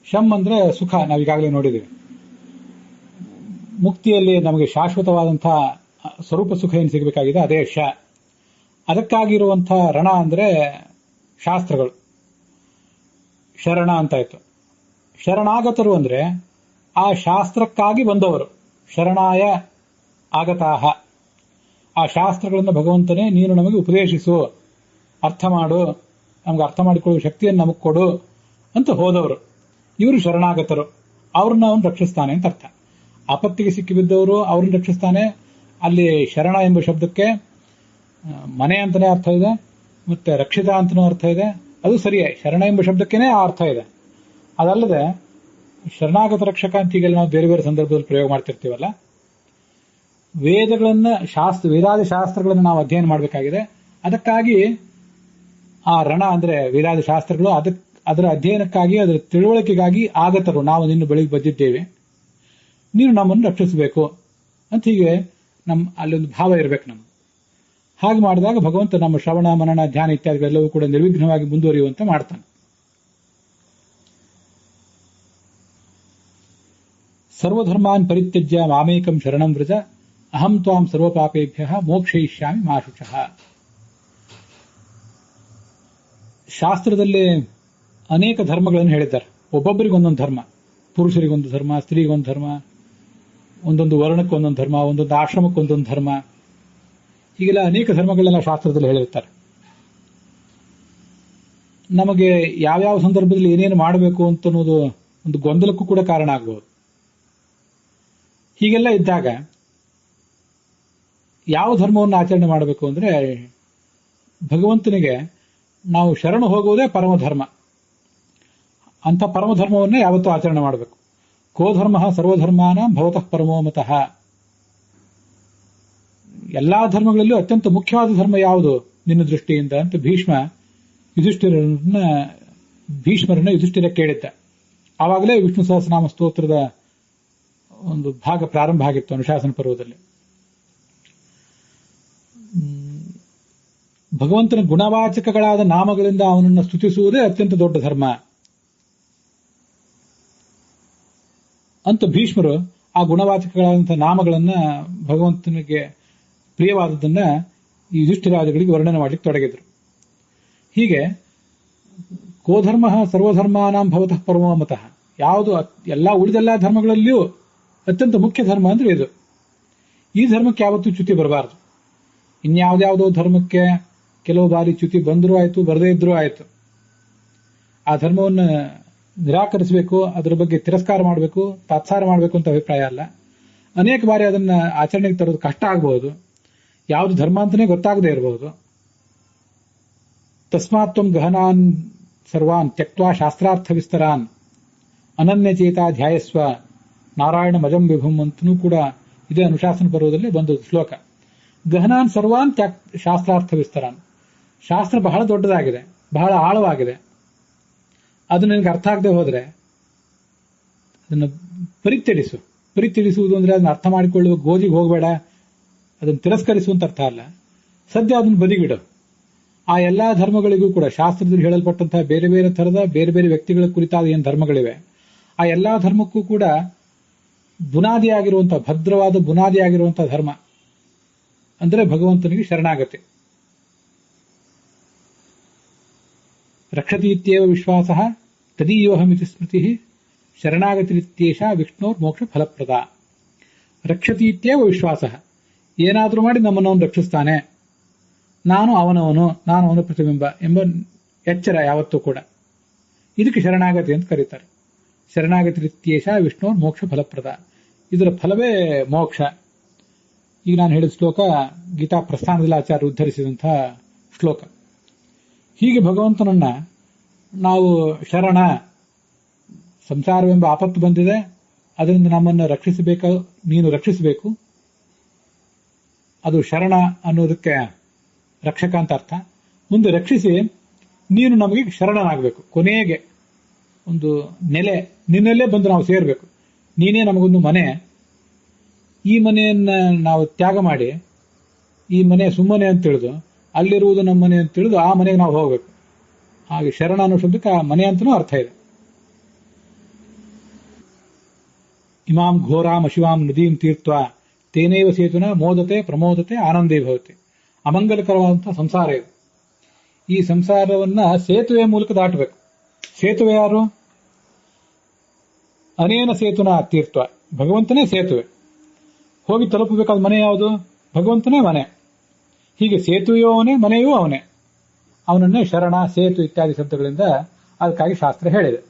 ಶಮ್ ಅಂದ್ರೆ ಸುಖ, ನಾವೀಗಾಗಲೇ ನೋಡಿದ್ದೀವಿ. ಮುಕ್ತಿಯಲ್ಲಿ ನಮಗೆ ಶಾಶ್ವತವಾದಂತಹ ಸ್ವರೂಪ ಸುಖ ಏನು ಸಿಗಬೇಕಾಗಿದೆ ಅದೇ ಶ. ಅದಕ್ಕಾಗಿರುವಂತಹ ರಣ ಅಂದ್ರೆ ಶಾಸ್ತ್ರಗಳು, ಶರಣ ಅಂತಾಯ್ತು. ಶರಣಾಗತರು ಅಂದ್ರೆ ಆ ಶಾಸ್ತ್ರಕ್ಕಾಗಿ ಬಂದವರು, ಶರಣಾಯ ಆಗತಾಹ. ಆ ಶಾಸ್ತ್ರಗಳನ್ನು ಭಗವಂತನೇ ನೀನು ನಮಗೆ ಉಪದೇಶಿಸು, ಅರ್ಥ ಮಾಡು, ನಮ್ಗೆ ಅರ್ಥ ಮಾಡಿಕೊಳ್ಳುವ ಶಕ್ತಿಯನ್ನು ನಮಗೆ ಕೊಡು ಅಂತ ಹೋದವರು ಇವರು ಶರಣಾಗತರು. ಅವ್ರನ್ನ ಅವನು ರಕ್ಷಿಸ್ತಾನೆ ಅಂತ ಅರ್ಥ. ಆಪತ್ತಿಗೆ ಸಿಕ್ಕಿಬಿದ್ದವರು ಅವ್ರನ್ನ ರಕ್ಷಿಸ್ತಾನೆ. ಅಲ್ಲಿ ಶರಣ ಎಂಬ ಶಬ್ದಕ್ಕೆ ಮನೆ ಅಂತಾನೆ ಅರ್ಥ ಇದೆ, ಮತ್ತೆ ರಕ್ಷಿತ ಅಂತನೂ ಅರ್ಥ ಇದೆ. ಅದು ಸರಿಯೇ, ಶರಣ ಎಂಬ ಶಬ್ದಕ್ಕೇನೆ ಆ ಅರ್ಥ ಇದೆ. ಅದಲ್ಲದೆ ಶರಣಾಗತ ರಕ್ಷಕ ಅಂತ ಈಗೆಲ್ಲ ನಾವು ಬೇರೆ ಬೇರೆ ಸಂದರ್ಭದಲ್ಲಿ ಪ್ರಯೋಗ ಮಾಡ್ತಿರ್ತೀವಲ್ಲ, ವೇದಾದಿ ಶಾಸ್ತ್ರಗಳನ್ನು ನಾವು ಅಧ್ಯಯನ ಮಾಡಬೇಕಾಗಿದೆ. ಅದಕ್ಕಾಗಿ ಆ ರಣ ಅಂದ್ರೆ ವೇದಾದಿ ಶಾಸ್ತ್ರಗಳು, ಅದರ ಅಧ್ಯಯನಕ್ಕಾಗಿ, ಅದರ ತಿಳುವಳಿಕೆಗಾಗಿ ಆಗತರು ನಾವು ನಿನ್ನ ಬಳಿಗೆ ಬಂದಿದ್ದೇವೆ, ನೀನು ನಮ್ಮನ್ನು ರಕ್ಷಿಸಬೇಕು ಅಂತ ಹೀಗೆ ಅಲ್ಲೊಂದು ಭಾವ ಇರಬೇಕು ನಮ್ಗೆ. ಹಾಗೆ ಮಾಡಿದಾಗ ಭಗವಂತ ನಮ್ಮ ಶ್ರವಣ ಮನನ ಧ್ಯಾನ ಇತ್ಯಾದಿಗಳೆಲ್ಲವೂ ಕೂಡ ನಿರ್ವಿಘ್ನವಾಗಿ ಮುಂದುವರಿಯುವಂತೆ ಮಾಡ್ತಾನೆ. ಸರ್ವಧರ್ಮಾನ್ ಪರಿತ್ಯಜ್ಯ ಮಾಮೇಕಂ ಶರಣಂ ವ್ರಜ ಅಹಂ ತ್ವಾಂ ಸರ್ವಪಾಪೇಭ್ಯ ಮೋಕ್ಷಯಿಷ್ಯಾಮಿ ಮಾ ಶುಚಃ. ಶಾಸ್ತ್ರದಲ್ಲಿ ಅನೇಕ ಧರ್ಮಗಳನ್ನು ಹೇಳಿದ್ದಾರೆ. ಒಬ್ಬೊಬ್ಬರಿಗೊಂದೊಂದು ಧರ್ಮ, ಪುರುಷರಿಗೊಂದು ಧರ್ಮ, ಸ್ತ್ರೀಗೊಂದು ಧರ್ಮ, ಒಂದೊಂದು ವರ್ಣಕ್ಕೊಂದೊಂದು ಧರ್ಮ, ಒಂದೊಂದು ಆಶ್ರಮಕ್ಕೊಂದೊಂದು ಧರ್ಮ, ಹೀಗೆಲ್ಲ ಅನೇಕ ಧರ್ಮಗಳೆಲ್ಲ ಶಾಸ್ತ್ರದಲ್ಲಿ ಹೇಳಿರ್ತಾರೆ. ನಮಗೆ ಯಾವ್ಯಾವ ಸಂದರ್ಭದಲ್ಲಿ ಏನೇನು ಮಾಡಬೇಕು ಅಂತ ಅನ್ನೋದು ಒಂದು ಗೊಂದಲಕ್ಕೂ ಕೂಡ ಕಾರಣ ಆಗಬಹುದು. ಹೀಗೆಲ್ಲ ಇದ್ದಾಗ ಯಾವ ಧರ್ಮವನ್ನು ಆಚರಣೆ ಮಾಡಬೇಕು ಅಂದ್ರೆ ಭಗವಂತನಿಗೆ ನಾವು ಶರಣು ಹೋಗುವುದೇ ಪರಮಧರ್ಮ. ಅಂತ ಪರಮಧರ್ಮವನ್ನೇ ಯಾವತ್ತೂ ಆಚರಣೆ ಮಾಡಬೇಕು. ಕೋಧರ್ಮ ಸರ್ವಧರ್ಮಾನ ಭವತಃ ಪರಮೋಮತಃ. ಎಲ್ಲಾ ಧರ್ಮಗಳಲ್ಲೂ ಅತ್ಯಂತ ಮುಖ್ಯವಾದ ಧರ್ಮ ಯಾವುದು ನಿನ್ನ ದೃಷ್ಟಿಯಿಂದ ಅಂತ ಭೀಷ್ಮರನ್ನ ಯುಧಿಷ್ಠಿರ ಕೇಳಿದ್ದ. ಆವಾಗಲೇ ವಿಷ್ಣು ಸಹಸ್ರನಾಮ ಸ್ತೋತ್ರದ ಒಂದು ಭಾಗ ಪ್ರಾರಂಭ ಆಗಿತ್ತು ಅನುಶಾಸನ ಪರ್ವದಲ್ಲಿ. ಭಗವಂತನ ಗುಣವಾಚಕಗಳಾದ ನಾಮಗಳಿಂದ ಅವನನ್ನು ಸ್ತುತಿಸುವುದೇ ಅತ್ಯಂತ ದೊಡ್ಡ ಧರ್ಮ ಅಂತ ಭೀಷ್ಮರು ಆ ಗುಣವಾಚಕಗಳಾದಂತಹ ನಾಮಗಳನ್ನ ಭಗವಂತನಿಗೆ ಪ್ರಿಯವಾದದ್ದನ್ನ ಈ ಯುಧಿಷ್ಠಿರಾದಿಗಳಿಗೆ ವರ್ಣನೆ ಮಾಡಲಿಕ್ಕೆ ತೊಡಗಿದ್ರು. ಹೀಗೆ ಕೋಧರ್ಮ ಸರ್ವಧರ್ಮಾನಾಂ ಭವತಃ ಪರಮೋಮತಃ, ಯಾವುದು ಉಳಿದೆಲ್ಲಾ ಧರ್ಮಗಳಲ್ಲಿಯೂ ಅತ್ಯಂತ ಮುಖ್ಯ ಧರ್ಮ ಅಂದ್ರೆ ಇದು. ಈ ಧರ್ಮಕ್ಕೆ ಯಾವತ್ತೂ ಚ್ಯುತಿ ಬರಬಾರದು. ಇನ್ಯಾವುದ್ಯಾವುದೋ ಧರ್ಮಕ್ಕೆ ಕೆಲವು ಬಾರಿ ಚ್ಯುತಿ ಬಂದರೂ ಆಯ್ತು, ಬರದೇ ಇದ್ರೂ ಆಯ್ತು. ಆ ಧರ್ಮವನ್ನು ನಿರಾಕರಿಸಬೇಕು, ಅದರ ಬಗ್ಗೆ ತಿರಸ್ಕಾರ ಮಾಡಬೇಕು, ತಾತ್ಸಾರ ಮಾಡಬೇಕು ಅಂತ ಅಭಿಪ್ರಾಯ ಅಲ್ಲ. ಅನೇಕ ಬಾರಿ ಅದನ್ನ ಆಚರಣೆಗೆ ತರೋದು ಕಷ್ಟ ಆಗಬಹುದು, ಯಾವುದು ಧರ್ಮ ಅಂತಾನೆ ಗೊತ್ತಾಗದೇ ಇರಬಹುದು. ತಸ್ಮಾತ್ ತ್ವಂ ಗಹನಾನ್ ಸರ್ವಾನ್ ತ್ಯಕ್ವಾ ಶಾಸ್ತ್ರಾರ್ಥ ವಿಸ್ತರಾನ್ ಅನನ್ಯಚೇತ ಧ್ಯಾಯಸ್ವ ನಾರಾಯಣ ಮಜಂ ವಿಭುಂ ಅಂತನೂ ಕೂಡ ಇದೇ ಅನುಶಾಸನ ಪರ್ವದಲ್ಲಿ ಬಂದ ಶ್ಲೋಕ. ಗಹನಾನ್ ಸರ್ವಾನ್ ಶಾಸ್ತ್ರಾರ್ಥ ವಿಸ್ತರಾನ್. ಶಾಸ್ತ್ರ ಬಹಳ ದೊಡ್ಡದಾಗಿದೆ, ಬಹಳ ಆಳವಾಗಿದೆ. ಅದು ನಿನಗೆ ಅರ್ಥ ಆಗದೆ ಹೋದ್ರೆ ಅದನ್ನು ಪರಿತ್ಯಡಿಸುವುದು ಅಂದ್ರೆ ಅದನ್ನ ಅರ್ಥ ಮಾಡಿಕೊಳ್ಳುವ ಗೋಜಿಗೆ ಹೋಗಬೇಡ, ಅದನ್ನು ತಿರಸ್ಕರಿಸುವಂತ ಅರ್ಥ ಅಲ್ಲ. ಸದ್ಯ ಅದನ್ನು ಬದಿಗಿಡು. ಆ ಎಲ್ಲಾ ಧರ್ಮಗಳಿಗೂ ಕೂಡ ಶಾಸ್ತ್ರದಲ್ಲಿ ಹೇಳಲ್ಪಟ್ಟಂತಹ ಬೇರೆ ಬೇರೆ ತರದ ಬೇರೆ ಬೇರೆ ವ್ಯಕ್ತಿಗಳ ಕುರಿತಾದ ಏನು ಧರ್ಮಗಳಿವೆ, ಆ ಎಲ್ಲಾ ಧರ್ಮಕ್ಕೂ ಕೂಡ ಬುನಾದಿಯಾಗಿರುವಂತಹ ಭದ್ರವಾದ ಬುನಾದಿಯಾಗಿರುವಂತಹ ಧರ್ಮ ಅಂದ್ರೆ ಭಗವಂತನಿಗೆ ಶರಣಾಗತಿ. ರಕ್ಷತಿ ಇತ್ಯೇವ ವಿಶ್ವಾಸಃ ತದೀಯೋಹಮಿತಿ ಸ್ಮೃತಿ ಶರಣಾಗತಿರಿತ್ಯೇಷ ವಿಷ್ಣೋರ್ ಮೋಕ್ಷ ಫಲಪ್ರದ. ರಕ್ಷತಿ ಇತ್ಯೇವ ವಿಶ್ವಾಸಃ, ಏನಾದರೂ ಮಾಡಿ ನಮ್ಮನ್ನು ರಕ್ಷಿಸ್ತಾನೆ, ನಾನು ಅವನ ಪ್ರತಿಬಿಂಬ ಎಂಬ ಎಚ್ಚರ ಯಾವತ್ತೂ ಕೂಡ. ಇದಕ್ಕೆ ಶರಣಾಗತಿ ಅಂತ ಕರೀತಾರೆ. ಶರಣಾಗತಿರಿತ್ಯೇಷ ವಿಷ್ಣೋರ್ ಮೋಕ್ಷ ಫಲಪ್ರದ. ಇದರ ಫಲವೇ ಮೋಕ್ಷ. ಈಗ ನಾನು ಹೇಳಿದ ಶ್ಲೋಕ ಗೀತಾ ಪ್ರಸ್ಥಾನದಲ್ಲಿ ಆಚಾರ್ಯ ಉದ್ಧರಿಸಿದಂತಹ ಶ್ಲೋಕ. ಹೀಗೆ ಭಗವಂತನನ್ನ ನಾವು ಶರಣ, ಸಂಸಾರವೆಂಬ ಆಪತ್ತು ಬಂದಿದೆ, ಅದರಿಂದ ನಮ್ಮನ್ನು ರಕ್ಷಿಸಬೇಕು, ನೀನು ರಕ್ಷಿಸಬೇಕು. ಅದು ಶರಣ ಅನ್ನೋದಕ್ಕೆ ರಕ್ಷಕ ಅಂತ ಅರ್ಥ. ಮುಂದೆ ರಕ್ಷಿಸಿ ನೀನು ನಮಗೆ ಶರಣನಾಗಬೇಕು. ಕೊನೆಗೆ ಒಂದು ನೆಲೆ, ನಿನ್ನಲ್ಲೇ ಬಂದು ನಾವು ಸೇರಬೇಕು. ನೀನೇ ನಮಗೊಂದು ಮನೆ, ಈ ಮನೆಯನ್ನ ನಾವು ತ್ಯಾಗ ಮಾಡಿ ಈ ಮನೆ ಸುಮ್ಮನೆ ಅಂತ ತಿಳಿದು ಅಲ್ಲಿರುವುದು ನಮ್ಮ ಮನೆ ಅಂತ ತಿಳಿದು ಆ ಮನೆಗೆ ನಾವು ಹೋಗಬೇಕು. ಹಾಗೆ ಶರಣ ಅನ್ನೋ ಶಬ್ದಕ್ಕೆ ಆ ಮನೆ ಅಂತನೂ ಅರ್ಥ ಇದೆ. ಇಮಾಂ ಘೋರಾಂ ಅಶಿವಾಂ ನದೀಂ ತೀರ್ಥ ತೇನೇವ ಸೇತುನ ಮೋದತೆ ಪ್ರಮೋದತೆ ಆನಂದೇ ಭವತೆ. ಅಮಂಗಲಕರವಾದಂತಹ ಸಂಸಾರ ಇದು. ಈ ಸಂಸಾರವನ್ನ ಸೇತುವೆ ಮೂಲಕ ದಾಟಬೇಕು. ಸೇತುವೆ ಯಾರು? ಅನೇನ ಸೇತುನ ತೀರ್ಥ, ಭಗವಂತನೇ ಸೇತುವೆ. ಹೋಗಿ ತಲುಪಬೇಕಾದ ಮನೆ ಯಾವುದು? ಭಗವಂತನೇ ಮನೆ. ಹೀಗೆ ಸೇತುವೆಯೂ ಅವನೇ, ಮನೆಯೂ ಅವನೇ. ಅವನನ್ನೇ ಶರಣ, ಸೇತು ಇತ್ಯಾದಿ ಶಬ್ದಗಳಿಂದ ಅದಕ್ಕಾಗಿ ಶಾಸ್ತ್ರ ಹೇಳಿದೆ.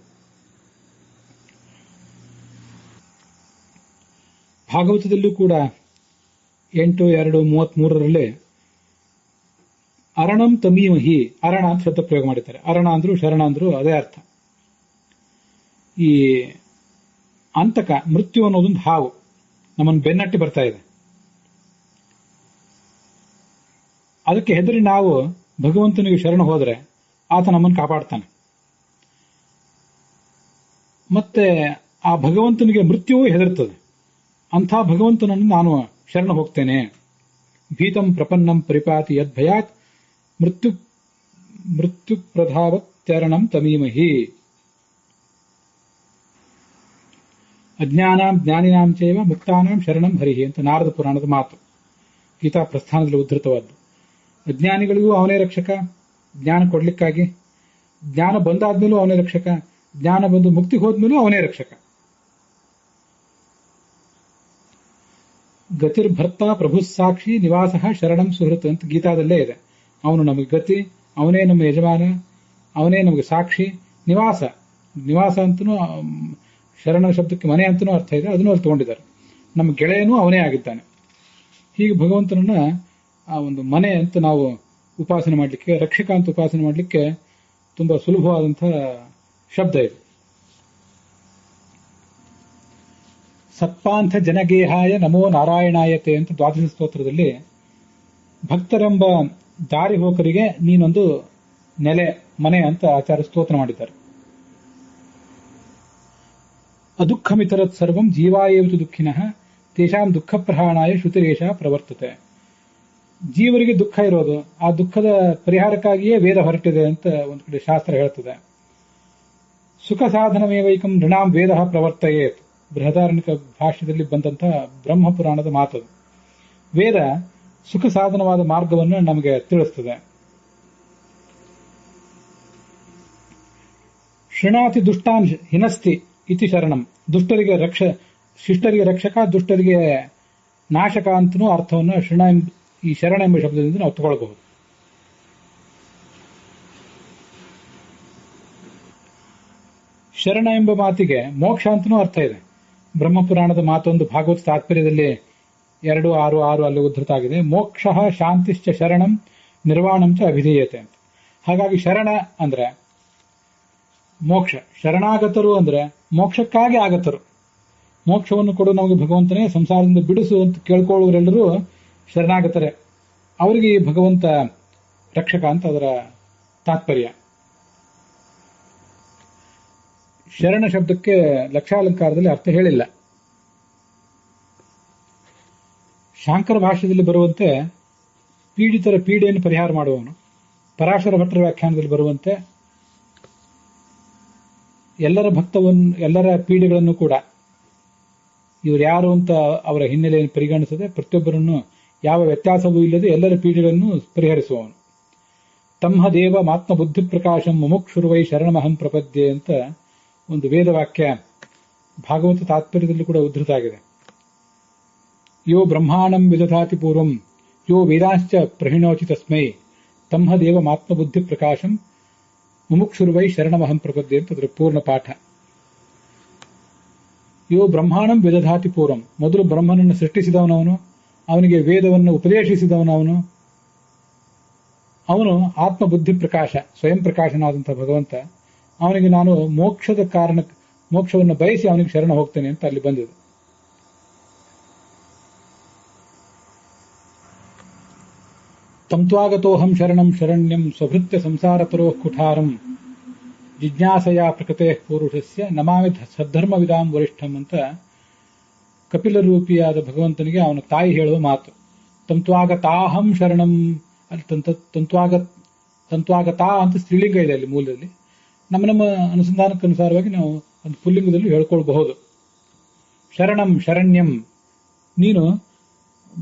ಭಾಗವತದಲ್ಲೂ ಕೂಡ 8:2:33 ಅರಣಂ ತಮೀಮಹಿ, ಅರಣ ಅಂತ ಶಬ್ದ ಪ್ರಯೋಗ ಮಾಡಿದ್ದಾರೆ. ಅರಣ ಅಂದ್ರು ಶರಣ ಅಂದ್ರು ಅದೇ ಅರ್ಥ. ಈ ಅಂತಕ ಮೃತ್ಯು ಅನ್ನೋದೊಂದು ಹಾವು ನಮ್ಮನ್ನು ಬೆನ್ನಟ್ಟಿ ಬರ್ತಾ ಇದೆ. ಅದಕ್ಕೆ ಹೆದರಿ ನಾವು ಭಗವಂತನಿಗೆ ಶರಣ ಹೋದ್ರೆ ಆತ ನಮ್ಮನ್ನು ಕಾಪಾಡ್ತಾನೆ. ಮತ್ತೆ ಆ ಭಗವಂತನಿಗೆ ಮೃತ್ಯುವೂ ಹೆದರ್ತದೆ. ಅಂಥ ಭಗವಂತನನ್ನು ನಾನು ಶರಣ ಹೋಗ್ತೇನೆ. ಭೀತಂ ಪ್ರಪನ್ನಂ ಪರಿಪಾತಿ ಯದ್ಭಯಾತ್ ಮೃತ್ಯು ಪ್ರಧಾವತ್ಯರಣಂ ತಮೀಮಹಿ. ಅಜ್ಞಾನಾಂ ಜ್ಞಾನಿನಾಂ ಚೈವ ಮುಕ್ತಾನಾಂ ಶರಣಂ ಹರಿಹಿ ಅಂತ ನಾರದ ಪುರಾಣದ ಮಾತು, ಗೀತಾ ಪ್ರಸ್ಥಾನದಲ್ಲಿ ಉದ್ಧೃತವಾದ್ದು. ಅಜ್ಞಾನಿಗಳಿಗೂ ಅವನೇ ರಕ್ಷಕ, ಜ್ಞಾನ ಕೊಡ್ಲಿಕ್ಕಾಗಿ. ಜ್ಞಾನ ಬಂದಾದ್ಮೇಲೂ ಅವನೇ ರಕ್ಷಕ, ಜ್ಞಾನ ಬಂದು ಮುಕ್ತಿಗೆ ಹೋದ್ಮೇಲೂ ಅವನೇ ರಕ್ಷಕ. ಗತಿರ್ಭರ್ತ ಪ್ರಭು ಸಾಕ್ಷಿ ನಿವಾಸ ಶರಣಂ ಸುಹೃತ್ ಅಂತ ಗೀತಾದಲ್ಲೇ ಇದೆ. ಅವನು ನಮಗೆ ಗತಿ, ಅವನೇ ನಮ್ಮ ಯಜಮಾನ, ಅವನೇ ನಮಗೆ ಸಾಕ್ಷಿ. ನಿವಾಸ ಅಂತನೂ ಶರಣ ಶಬ್ದಕ್ಕೆ ಮನೆ ಅಂತನೂ ಅರ್ಥ ಇದೆ, ಅದನ್ನು ಅಲ್ಲಿ ತಗೊಂಡಿದ್ದಾರೆ. ನಮ್ಮ ಗೆಳೆಯನೂ ಅವನೇ ಆಗಿದ್ದಾನೆ. ಹೀಗೆ ಭಗವಂತನನ್ನ ಆ ಒಂದು ಮನೆ ಅಂತ ನಾವು ಉಪಾಸನೆ ಮಾಡಲಿಕ್ಕೆ, ರಕ್ಷಕ ಅಂತ ಉಪಾಸನೆ ಮಾಡಲಿಕ್ಕೆ ತುಂಬಾ ಸುಲಭವಾದಂತಹ ಶಬ್ದ ಇದು. ಸತ್ಪಾಂಥ ಜನಗೇಹಾಯ ನಮೋ ನಾರಾಯಣಾಯತೆ ಅಂತ ದ್ವಾದಶ ಸ್ತೋತ್ರದಲ್ಲಿ ಭಕ್ತರೆಂಬ ದಾರಿ ಹೋಕರಿಗೆ ನೀನೊಂದು ನೆಲೆ, ಮನೆ ಅಂತ ಆಚಾರ್ಯ ಸ್ತೋತ್ರ ಮಾಡಿದ್ದಾರೆ. ಅದುಃಖಮಿತರತ್ ಸರ್ವಂ ಜೀವಾಯೇವತು ದುಃಖಿನಃ ತೇಷಾಂ ದುಃಖ ಪ್ರಹಾಣಾಯ ಶ್ರುತಿರೇಷ ಪ್ರವರ್ತತೆ. ಜೀವರಿಗೆ ದುಃಖ ಇರೋದು, ಆ ದುಃಖದ ಪರಿಹಾರಕ್ಕಾಗಿಯೇ ವೇದ ಹೊರಟಿದೆ ಅಂತ ಒಂದು ಕಡೆ ಶಾಸ್ತ್ರ ಹೇಳ್ತದೆ. ಸುಖ ಸಾಧನಮೇವೈಕಂ ನೃಣಾಂ ವೇದ ಪ್ರವರ್ತಯೇತ್, ಬೃಹದಾರಣ್ಯಕ ಭಾಷ್ಯದಲ್ಲಿ ಬಂದಂತಹ ಬ್ರಹ್ಮಪುರಾಣದ ಮಾತದು. ವೇದ ಸುಖ ಸಾಧನವಾದ ಮಾರ್ಗವನ್ನು ನಮಗೆ ತಿಳಿಸ್ತದೆ. ಶೃಣಾತಿ ದುಷ್ಟಾನ್ ಹಿನಸ್ತಿ ಇತಿ ಶರಣಂ, ದುಷ್ಟರಿಗೆ ಶಿಷ್ಟರಿಗೆ ರಕ್ಷಕ, ದುಷ್ಟರಿಗೆ ನಾಶಕ ಅಂತನೂ ಅರ್ಥವನ್ನು ಈ ಶರಣ ಎಂಬ ಶಬ್ದದಿಂದ ನಾವು ತಗೊಳ್ಬಹುದು. ಶರಣ ಎಂಬ ಮಾತಿಗೆ ಮೋಕ್ಷ ಅಂತನೂ ಅರ್ಥ ಇದೆ. ಬ್ರಹ್ಮಪುರಾಣದ ಮಾತೊಂದು ಭಾಗವತ ತಾತ್ಪರ್ಯದಲ್ಲಿ 2.6.6 ಅಲ್ಲಿ ಉದ್ಧೃತ ಆಗಿದೆ. ಮೋಕ್ಷ ಶಾಂತಿಶ್ಚ ಶರಣಂ ನಿರ್ವಾಣಂಚ ಅಭಿಧೇಯತೆ ಅಂತ. ಹಾಗಾಗಿ ಶರಣ ಅಂದ್ರೆ ಮೋಕ್ಷ, ಶರಣಾಗತರು ಅಂದ್ರೆ ಮೋಕ್ಷಕ್ಕಾಗಿ ಆಗತರು. ಮೋಕ್ಷವನ್ನು ಕೊಡು ನಮಗೆ ಭಗವಂತನೇ, ಸಂಸಾರದಿಂದ ಬಿಡಿಸು ಅಂತ ಕೇಳ್ಕೊಳ್ಳೋರೆಲ್ಲರೂ ಶರಣಾಗತರೇ. ಅವರಿಗೆ ಈ ಭಗವಂತ ರಕ್ಷಕ ಅಂತ ಅದರ ತಾತ್ಪರ್ಯ. ಶರಣ ಶಬ್ದಕ್ಕೆ ಲಕ್ಷಾಲಂಕಾರದಲ್ಲಿ ಅರ್ಥ ಹೇಳಿಲ್ಲ. ಶಾಂಕರ ಭಾಷ್ಯದಲ್ಲಿ ಬರುವಂತೆ ಪೀಡಿತರ ಪೀಡೆಯನ್ನು ಪರಿಹಾರ ಮಾಡುವವನು, ಪರಾಶರ ಭಟ್ಟರ ವ್ಯಾಖ್ಯಾನದಲ್ಲಿ ಬರುವಂತೆ ಎಲ್ಲರ ಪೀಡೆಗಳನ್ನು ಕೂಡ ಇವರು ಯಾರು ಅಂತ ಅವರ ಹಿನ್ನೆಲೆಯನ್ನು ಪರಿಗಣಿಸದೆ ಪ್ರತಿಯೊಬ್ಬರನ್ನು ಯಾವ ವ್ಯತ್ಯಾಸವೂ ಇಲ್ಲದೆ ಎಲ್ಲರ ಪೀಡೆಗಳನ್ನು ಪರಿಹರಿಸುವವನು. ತಮ್ಮ ದೇವ ಮಾತ್ಮ ಬುದ್ಧಿ ಪ್ರಕಾಶಂ ಮುಮುಕ್ಷುರ್ವೈ ಶರಣಮಹಂ ಪ್ರಪದ್ಯೆ ಅಂತ ಒಂದು ವೇದವಾಕ್ಯ ಭಾಗವತ ತಾತ್ಪರ್ಯದಲ್ಲಿ ಕೂಡ ಉದ್ಧೃತ ಆಗಿದೆ. ಯೋ ಬ್ರಹ್ಮಾಣಂ ವಿದಧಾತಿ ಪೂರ್ವಂ ಯೋ ವೇದಾಂಶ್ಚ ಪ್ರಹಿಣೋಚಿ ತಸ್ಮೈ ತಮ್ಮ ದೇವ ಮಾತ್ಮ ಬುದ್ಧಿ ಪ್ರಕಾಶಂ ಮುಮುಕ್ಷುರ್ವೈ ಶರಣಮಹಂ ಪ್ರಪದ್ಯೆ ಅಂತ ಅದರ ಪೂರ್ಣ ಪಾಠ. ಯೋ ಬ್ರಹ್ಮಾಣಂ ವಿದಧಾತಿ ಪೂರ್ವಂ, ಮೊದಲು ಬ್ರಹ್ಮನನ್ನು ಸೃಷ್ಟಿಸಿದವನವನು, ಅವನಿಗೆ ವೇದವನ್ನು ಉಪದೇಶಿಸಿದವನವನು, ಅವನು ಆತ್ಮಬುದ್ಧಿ ಪ್ರಕಾಶ ಸ್ವಯಂ ಪ್ರಕಾಶನಾದಂತಹ ಭಗವಂತ. ಅವನಿಗೆ ನಾನು ಮೋಕ್ಷದ ಕಾರಣ ಮೋಕ್ಷವನ್ನು ಬಯಸಿ ಅವನಿಗೆ ಶರಣ ಹೋಗ್ತೇನೆ ಅಂತ ಅಲ್ಲಿ ಬಂದಿದೆ. ತಂತ್ವಾಗತೋಹಂ ಶರಣಂ ಶರಣ್ಯಂ ಸ್ವಭೃತ್ಯ ಸಂಸಾರ ಪರೋ ಕುಠಾರಂ ಜಿಜ್ಞಾಸೆಯ ಪ್ರಕೃತೆ ಪೂರುಷಸ್ಯ ನಮಾಮಿ ಸದ್ಧರ್ಮ ವಿಧಾಂ ವರಿಷ್ಠಂ ಅಂತ ಕಪಿಲ ರೂಪಿಯಾದ ಭಗವಂತನಿಗೆ ಅವನ ತಾಯಿ ಹೇಳುವ ಮಾತು. ತಂತ್ವಾಗತಾಹಂ ಶರಣಂ, ಅಲ್ಲಿ ತಂತ್ವಾಗತಾ ಅಂತ ಸ್ತ್ರೀಲಿಂಗ ಇದೆ ಅಲ್ಲಿ ಮೂಲದಲ್ಲಿ. ನಮ್ಮ ಅನುಸಂಧಾನಕ್ಕನುಸಾರವಾಗಿ ನಾವು ಒಂದು ಪುಲ್ಲಿಂಗದಲ್ಲಿ ಹೇಳ್ಕೊಳ್ಬಹುದು. ಶರಣಂ ಶರಣ್ಯಂ, ನೀನು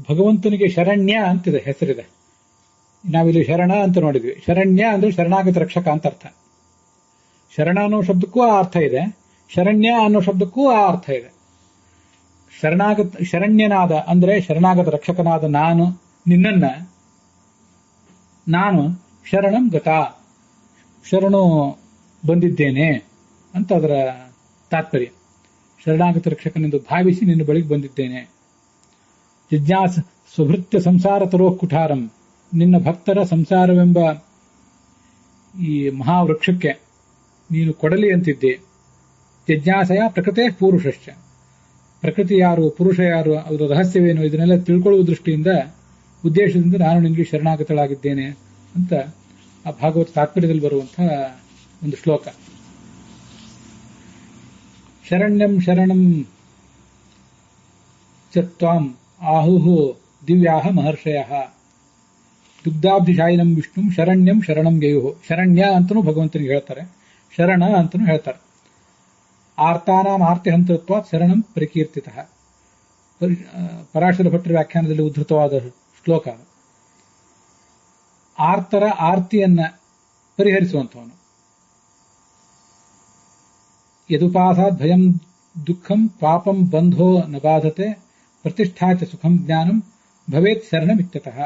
ಭಗವಂತನಿಗೆ ಶರಣ್ಯ ಅಂತಿದೆ ಹೆಸರಿದೆ. ನಾವಿಲ್ಲಿ ಶರಣ ಅಂತ ನೋಡಿದ್ವಿ. ಶರಣ್ಯ ಅಂದ್ರೆ ಶರಣಾಗತ ರಕ್ಷಕ ಅಂತ ಅರ್ಥ. ಶರಣ ಅನ್ನೋ ಶಬ್ದಕ್ಕೂ ಆ ಅರ್ಥ ಇದೆ, ಶರಣ್ಯ ಅನ್ನೋ ಶಬ್ದಕ್ಕೂ ಆ ಅರ್ಥ ಇದೆ. ಶರಣ್ಯನಾದ ಅಂದ್ರೆ ಶರಣಾಗತ ರಕ್ಷಕನಾದ ನಾನು ನಿನ್ನನ್ನ ನಾನು ಶರಣಂ ಗತಾ ಶರಣು ಬಂದಿದ್ದೇನೆ ಅಂತ ಅದರ ತಾತ್ಪರ್ಯ. ಶರಣಾಗತ ರಕ್ಷಕನೆಂದು ಭಾವಿಸಿ ನಿನ್ನ ಬಳಿಗೆ ಬಂದಿದ್ದೇನೆ. ಜಿಜ್ಞಾಸ ಸ್ವಭೃತ್ಯ ಸಂಸಾರ ತರೋ ಕುಠಾರಂ, ನಿನ್ನ ಭಕ್ತರ ಸಂಸಾರವೆಂಬ ಈ ಮಹಾವೃಕ್ಷಕ್ಕೆ ನೀನು ಕೊಡಲಿ ಅಂತಿದ್ದೆ. ಜಿಜ್ಞಾಸೆಯ ಪ್ರಕೃತೆ ಪೂರುಷಶ್ಚ, ಪ್ರಕೃತಿ ಯಾರು ಪುರುಷ ಯಾರು ಅದರ ರಹಸ್ಯವೇನು ಇದನ್ನೆಲ್ಲ ತಿಳ್ಕೊಳ್ಳುವ ದೃಷ್ಟಿಯಿಂದ ಉದ್ದೇಶದಿಂದ ನಾನು ನಿನಗೆ ಶರಣಾಗತಳಾಗಿದ್ದೇನೆ ಅಂತ ಆ ಭಾಗವತ ತಾತ್ಪರ್ಯದಲ್ಲಿ ಬರುವಂತಹ ಒಂದು ಶ್ಲೋಕ. ಶರಣ್ಯಂ ಶರಣಂ ಚತ್ವಾಂ ಆಹುಹು ದಿವ್ಯಾಹ ಮಹರ್ಷಯಃ ದುಗ್ಧಾಬ್ಧಿಶಾಯಿನಂ ವಿಷ್ಣು ಶರಣ್ಯಂ ಶರಣಂ ಗೇಯುಹು. ಶರಣ್ಯ ಅಂತನೂ ಭಗವಂತನಿಗೆ ಹೇಳ್ತಾರೆ, ಶರಣ ಅಂತನೂ ಹೇಳ್ತಾರೆ. ಆರ್ತಾನಾಂ ಆರ್ತಿಹಂತೃತ್ವಾತ್ ಶರಣಂ ಪರಿಕೀರ್ತಿತಃ, ಪರಾಶರ ಭಟ್ಟರ ವ್ಯಾಖ್ಯಾನದಲ್ಲಿ ಉದ್ಧೃತವಾದ ಶ್ಲೋಕ. ಆರ್ತರ ಆರ್ತಿಯನ್ನ ಪರಿಹರಿಸುವಂಥವನು. ಯದುಪಾಸಾದ್ ಭಯಂ ದುಃಖಂ ಪಾಪಂ ಬಂಧೋ ನ ಬಾಧತೆ ಪ್ರತಿಷ್ಠಾಚ ಸುಖಂ ಜ್ಞಾನಂ ಭವೇತ್ ಶರಣಮಿತ್ಯತಃ.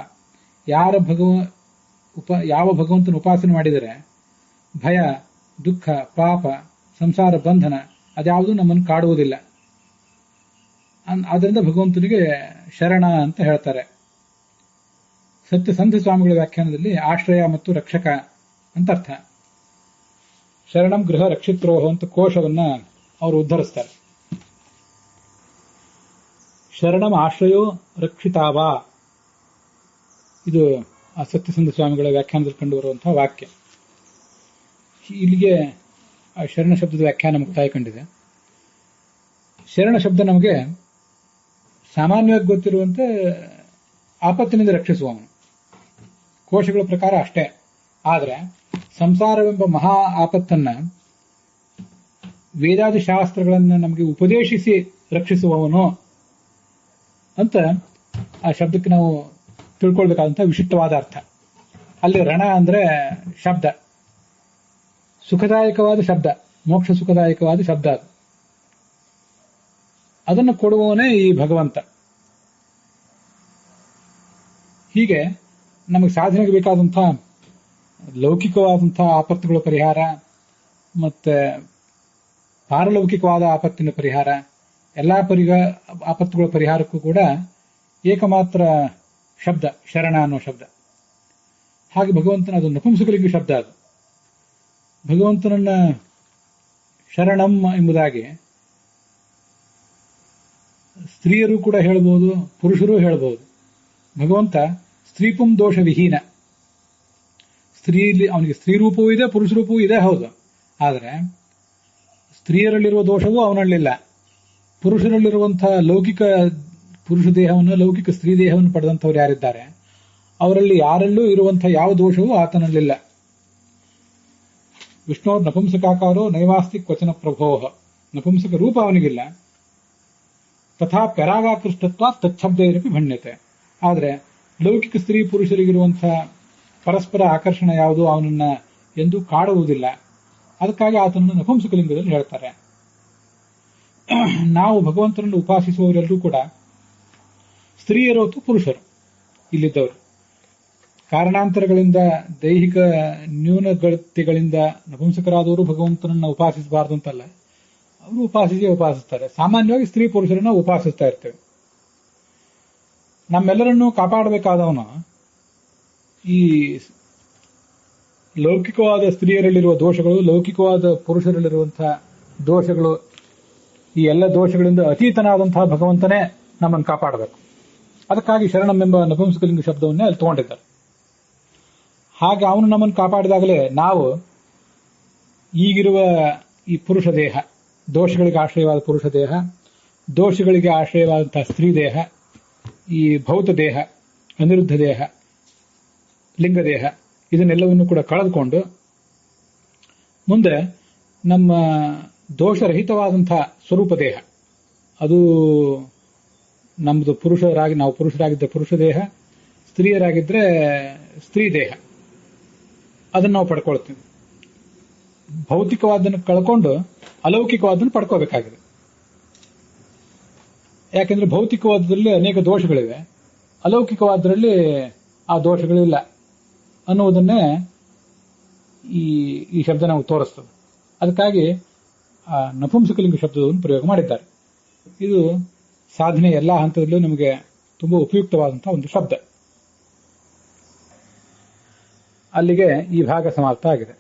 ಯಾವ ಭಗವಂತನ ಉಪಾಸನೆ ಮಾಡಿದರೆ ಭಯ ದುಃಖ ಪಾಪ ಸಂಸಾರ ಬಂಧನ ಅದ್ಯಾವುದೂ ನಮ್ಮನ್ನು ಕಾಡುವುದಿಲ್ಲ. ಆದ್ದರಿಂದ ಭಗವಂತನಿಗೆ ಶರಣ ಅಂತ ಹೇಳ್ತಾರೆ. ಸತ್ಯಸಂಧ ಸ್ವಾಮಿಗಳ ವ್ಯಾಖ್ಯಾನದಲ್ಲಿ ಆಶ್ರಯ ಮತ್ತು ರಕ್ಷಕ ಅಂತ ಅರ್ಥ. ಶರಣಂ ಗೃಹ ರಕ್ಷಿತ್ರೋಹ ಅಂತ ಕೋಶವನ್ನ ಅವರು ಉದ್ಧರಿಸ್ತಾರೆ. ಶರಣಂ ಆಶ್ರಯೋ ರಕ್ಷಿತಾವಾ, ಇದು ಆ ಸತ್ಯಸಂಧ ಸ್ವಾಮಿಗಳ ವ್ಯಾಖ್ಯಾನದಲ್ಲಿ ಕಂಡುಬರುವಂತಹ ವಾಕ್ಯ. ಇಲ್ಲಿಗೆ ಆ ಶರಣ ಶಬ್ದದ ವ್ಯಾಖ್ಯಾನ ಮುಕ್ತಾಯ ಕಂಡಿದೆ. ಶರಣ ಶಬ್ದ ನಮಗೆ ಸಾಮಾನ್ಯವಾಗಿ ಗೊತ್ತಿರುವಂತೆ ಆಪತ್ತಿನಿಂದ ರಕ್ಷಿಸುವವನು, ಕೋಶಗಳ ಪ್ರಕಾರ ಅಷ್ಟೇ. ಆದರೆ ಸಂಸಾರವೆಂಬ ಮಹಾ ಆಪತ್ತನ್ನ ವೇದಾದಿ ಶಾಸ್ತ್ರಗಳನ್ನು ನಮಗೆ ಉಪದೇಶಿಸಿ ರಕ್ಷಿಸುವವನು ಅಂತ ಆ ಶಬ್ದಕ್ಕೆ ನಾವು ತಿಳ್ಕೊಳ್ಬೇಕಾದಂತಹ ವಿಶಿಷ್ಟವಾದ ಅರ್ಥ. ಅಲ್ಲಿ ರಣ ಅಂದ್ರೆ ಶಬ್ದ, ಸುಖದಾಯಕವಾದ ಶಬ್ದ, ಮೋಕ್ಷ ಸುಖದಾಯಕವಾದ ಶಬ್ದ. ಅದನ್ನು ಕೊಡುವವನೇ ಈ ಭಗವಂತ. ಹೀಗೆ ನಮಗೆ ಸಾಧನೆಗೆ ಬೇಕಾದಂತಹ ಲೌಕಿಕವಾದಂತಹ ಆಪತ್ತುಗಳ ಪರಿಹಾರ ಮತ್ತೆ ಪಾರಲೌಕಿಕವಾದ ಆಪತ್ತಿನ ಪರಿಹಾರ, ಎಲ್ಲಾ ಆಪತ್ತುಗಳ ಪರಿಹಾರಕ್ಕೂ ಕೂಡ ಏಕಮಾತ್ರ ಶಬ್ದ ಶರಣ ಅನ್ನೋ ಶಬ್ದ. ಹಾಗೆ ಭಗವಂತನ ಅದು ನಪುಂಸಕಲಿಂಗ ಶಬ್ದ. ಅದು ಭಗವಂತನನ್ನ ಶರಣಂ ಎಂಬುದಾಗಿ ಸ್ತ್ರೀಯರು ಕೂಡ ಹೇಳಬಹುದು, ಪುರುಷರು ಹೇಳಬಹುದು. ಭಗವಂತ ಸ್ತ್ರೀಪುಂ ದೋಷ ವಿಹೀನ. ಸ್ತ್ರೀಯಲ್ಲಿ ಅವನಿಗೆ ಸ್ತ್ರೀ ರೂಪವೂ ಇದೆ, ಪುರುಷ ರೂಪವೂ ಇದೆ, ಹೌದು. ಆದರೆ ಸ್ತ್ರೀಯರಲ್ಲಿರುವ ದೋಷವೂ ಅವನಲ್ಲಿಲ್ಲ. ಪುರುಷರಲ್ಲಿರುವಂತಹ ಲೌಕಿಕ ಪುರುಷ ದೇಹವನ್ನು, ಲೌಕಿಕ ಸ್ತ್ರೀ ದೇಹವನ್ನು ಪಡೆದಂಥವ್ರು ಯಾರಿದ್ದಾರೆ ಅವರಲ್ಲಿ ಯಾರಲ್ಲೂ ಇರುವಂತಹ ಯಾವ ದೋಷವೂ ಆತನಲ್ಲಿಲ್ಲ. ವಿಷ್ಣೋರ್ ನಪುಂಸಕಾಕಾರೋ ನೈವಾಸ್ತಿ ಕ್ವಚನ ಪ್ರಭೋಹ. ನಪುಂಸಕ ರೂಪ ಅವನಿಗಿಲ್ಲ. ತಥಾ ಪ್ಯರಾಗಾಕೃಷ್ಟತ್ವ ತಚ್ಛಬ್ದೈರಪಿ ಭಣ್ಯತೆ. ಆದರೆ ಲೌಕಿಕ ಸ್ತ್ರೀ ಪುರುಷರಿಗಿರುವಂತಹ ಪರಸ್ಪರ ಆಕರ್ಷಣೆ ಯಾವುದು ಅವನನ್ನ ಎಂದು ಕಾಡುವುದಿಲ್ಲ. ಅದಕ್ಕಾಗಿ ಆತನನ್ನು ನಪುಂಸಕಲಿಂಗದಲ್ಲಿ ಹೇಳ್ತಾರೆ. ನಾವು ಭಗವಂತನನ್ನು ಉಪಾಸಿಸುವವರೆಲ್ಲರೂ ಕೂಡ ಸ್ತ್ರೀಯರು ಅಥವಾ ಪುರುಷರು ಇಲ್ಲಿದ್ದವರು. ಕಾರಣಾಂತರಗಳಿಂದ, ದೈಹಿಕ ನ್ಯೂನಗತಿಗಳಿಂದ ನಪುಂಸಕರಾದವರು ಭಗವಂತನನ್ನ ಉಪಾಸಿಸಬಾರದು ಅಂತಲ್ಲ, ಅವರು ಉಪಾಸಿಸ್ತಾರೆ. ಸಾಮಾನ್ಯವಾಗಿ ಸ್ತ್ರೀ ಪುರುಷರನ್ನ ಉಪಾಸಿಸ್ತಾ ಇರ್ತೇವೆ. ನಮ್ಮೆಲ್ಲರನ್ನೂ ಕಾಪಾಡಬೇಕಾದವನು ಈ ಲೌಕಿಕವಾದ ಸ್ತ್ರೀಯರಲ್ಲಿರುವ ದೋಷಗಳು, ಲೌಕಿಕವಾದ ಪುರುಷರಲ್ಲಿರುವಂತಹ ದೋಷಗಳು, ಈ ಎಲ್ಲ ದೋಷಗಳಿಂದ ಅತೀತನಾದಂತಹ ಭಗವಂತನೇ ನಮ್ಮನ್ನು ಕಾಪಾಡಬೇಕು. ಅದಕ್ಕಾಗಿ ಶರಣಮೆಂಬ ನಪುಂಸಕಲಿಂಗ ಶಬ್ದವನ್ನೇ ಅಲ್ಲಿ ತಗೊಂಡಿದ್ದಾರೆ. ಹಾಗೆ ಅವನು ನಮ್ಮನ್ನು ಕಾಪಾಡಿದಾಗಲೇ ನಾವು ಈಗಿರುವ ಈ ಪುರುಷ ದೇಹ, ದೋಷಗಳಿಗೆ ಆಶ್ರಯವಾದ ಪುರುಷ ದೇಹ, ದೋಷಗಳಿಗೆ ಆಶ್ರಯವಾದಂತಹ ಸ್ತ್ರೀ ದೇಹ, ಈ ಭೌತ ದೇಹ, ಅನಿರುದ್ಧ ದೇಹ, ಲಿಂಗದೇಹ, ಇದನ್ನೆಲ್ಲವನ್ನು ಕೂಡ ಕಳೆದುಕೊಂಡು ಮುಂದೆ ನಮ್ಮ ದೋಷರಹಿತವಾದಂತಹ ಸ್ವರೂಪ ದೇಹ, ಅದು ನಮ್ಮದು ನಾವು ಪುರುಷರಾಗಿದ್ದ ಪುರುಷ ದೇಹ, ಸ್ತ್ರೀಯರಾಗಿದ್ದರೆ ಸ್ತ್ರೀ ದೇಹ, ಅದನ್ನು ನಾವು ಪಡ್ಕೊಳ್ತೀವಿ. ಭೌತಿಕವಾದನ್ನು ಕಳ್ಕೊಂಡು ಅಲೌಕಿಕವಾದನ್ನು ಪಡ್ಕೋಬೇಕಾಗಿದೆ. ಯಾಕೆಂದ್ರೆ ಭೌತಿಕವಾದದಲ್ಲಿ ಅನೇಕ ದೋಷಗಳಿವೆ, ಅಲೌಕಿಕವಾದರಲ್ಲಿ ಆ ದೋಷಗಳಿಲ್ಲ ಅನ್ನುವುದನ್ನೇ ಈ ಶಬ್ದ ನಾವು ತೋರಿಸ್ತದೆ. ಅದಕ್ಕಾಗಿ ಆ ನಪುಂಸಕಲಿಂಗ ಶಬ್ದವನ್ನು ಪ್ರಯೋಗ ಮಾಡಿದ್ದಾರೆ. ಇದು ಸಾಧನೆ ಎಲ್ಲಾ ಹಂತದಲ್ಲೂ ನಮಗೆ ತುಂಬಾ ಉಪಯುಕ್ತವಾದಂತಹ ಒಂದು ಶಬ್ದ. ಅಲ್ಲಿಗೆ ಈ ಭಾಗ ಸಮಾಪ್ತ ಆಗಿದೆ.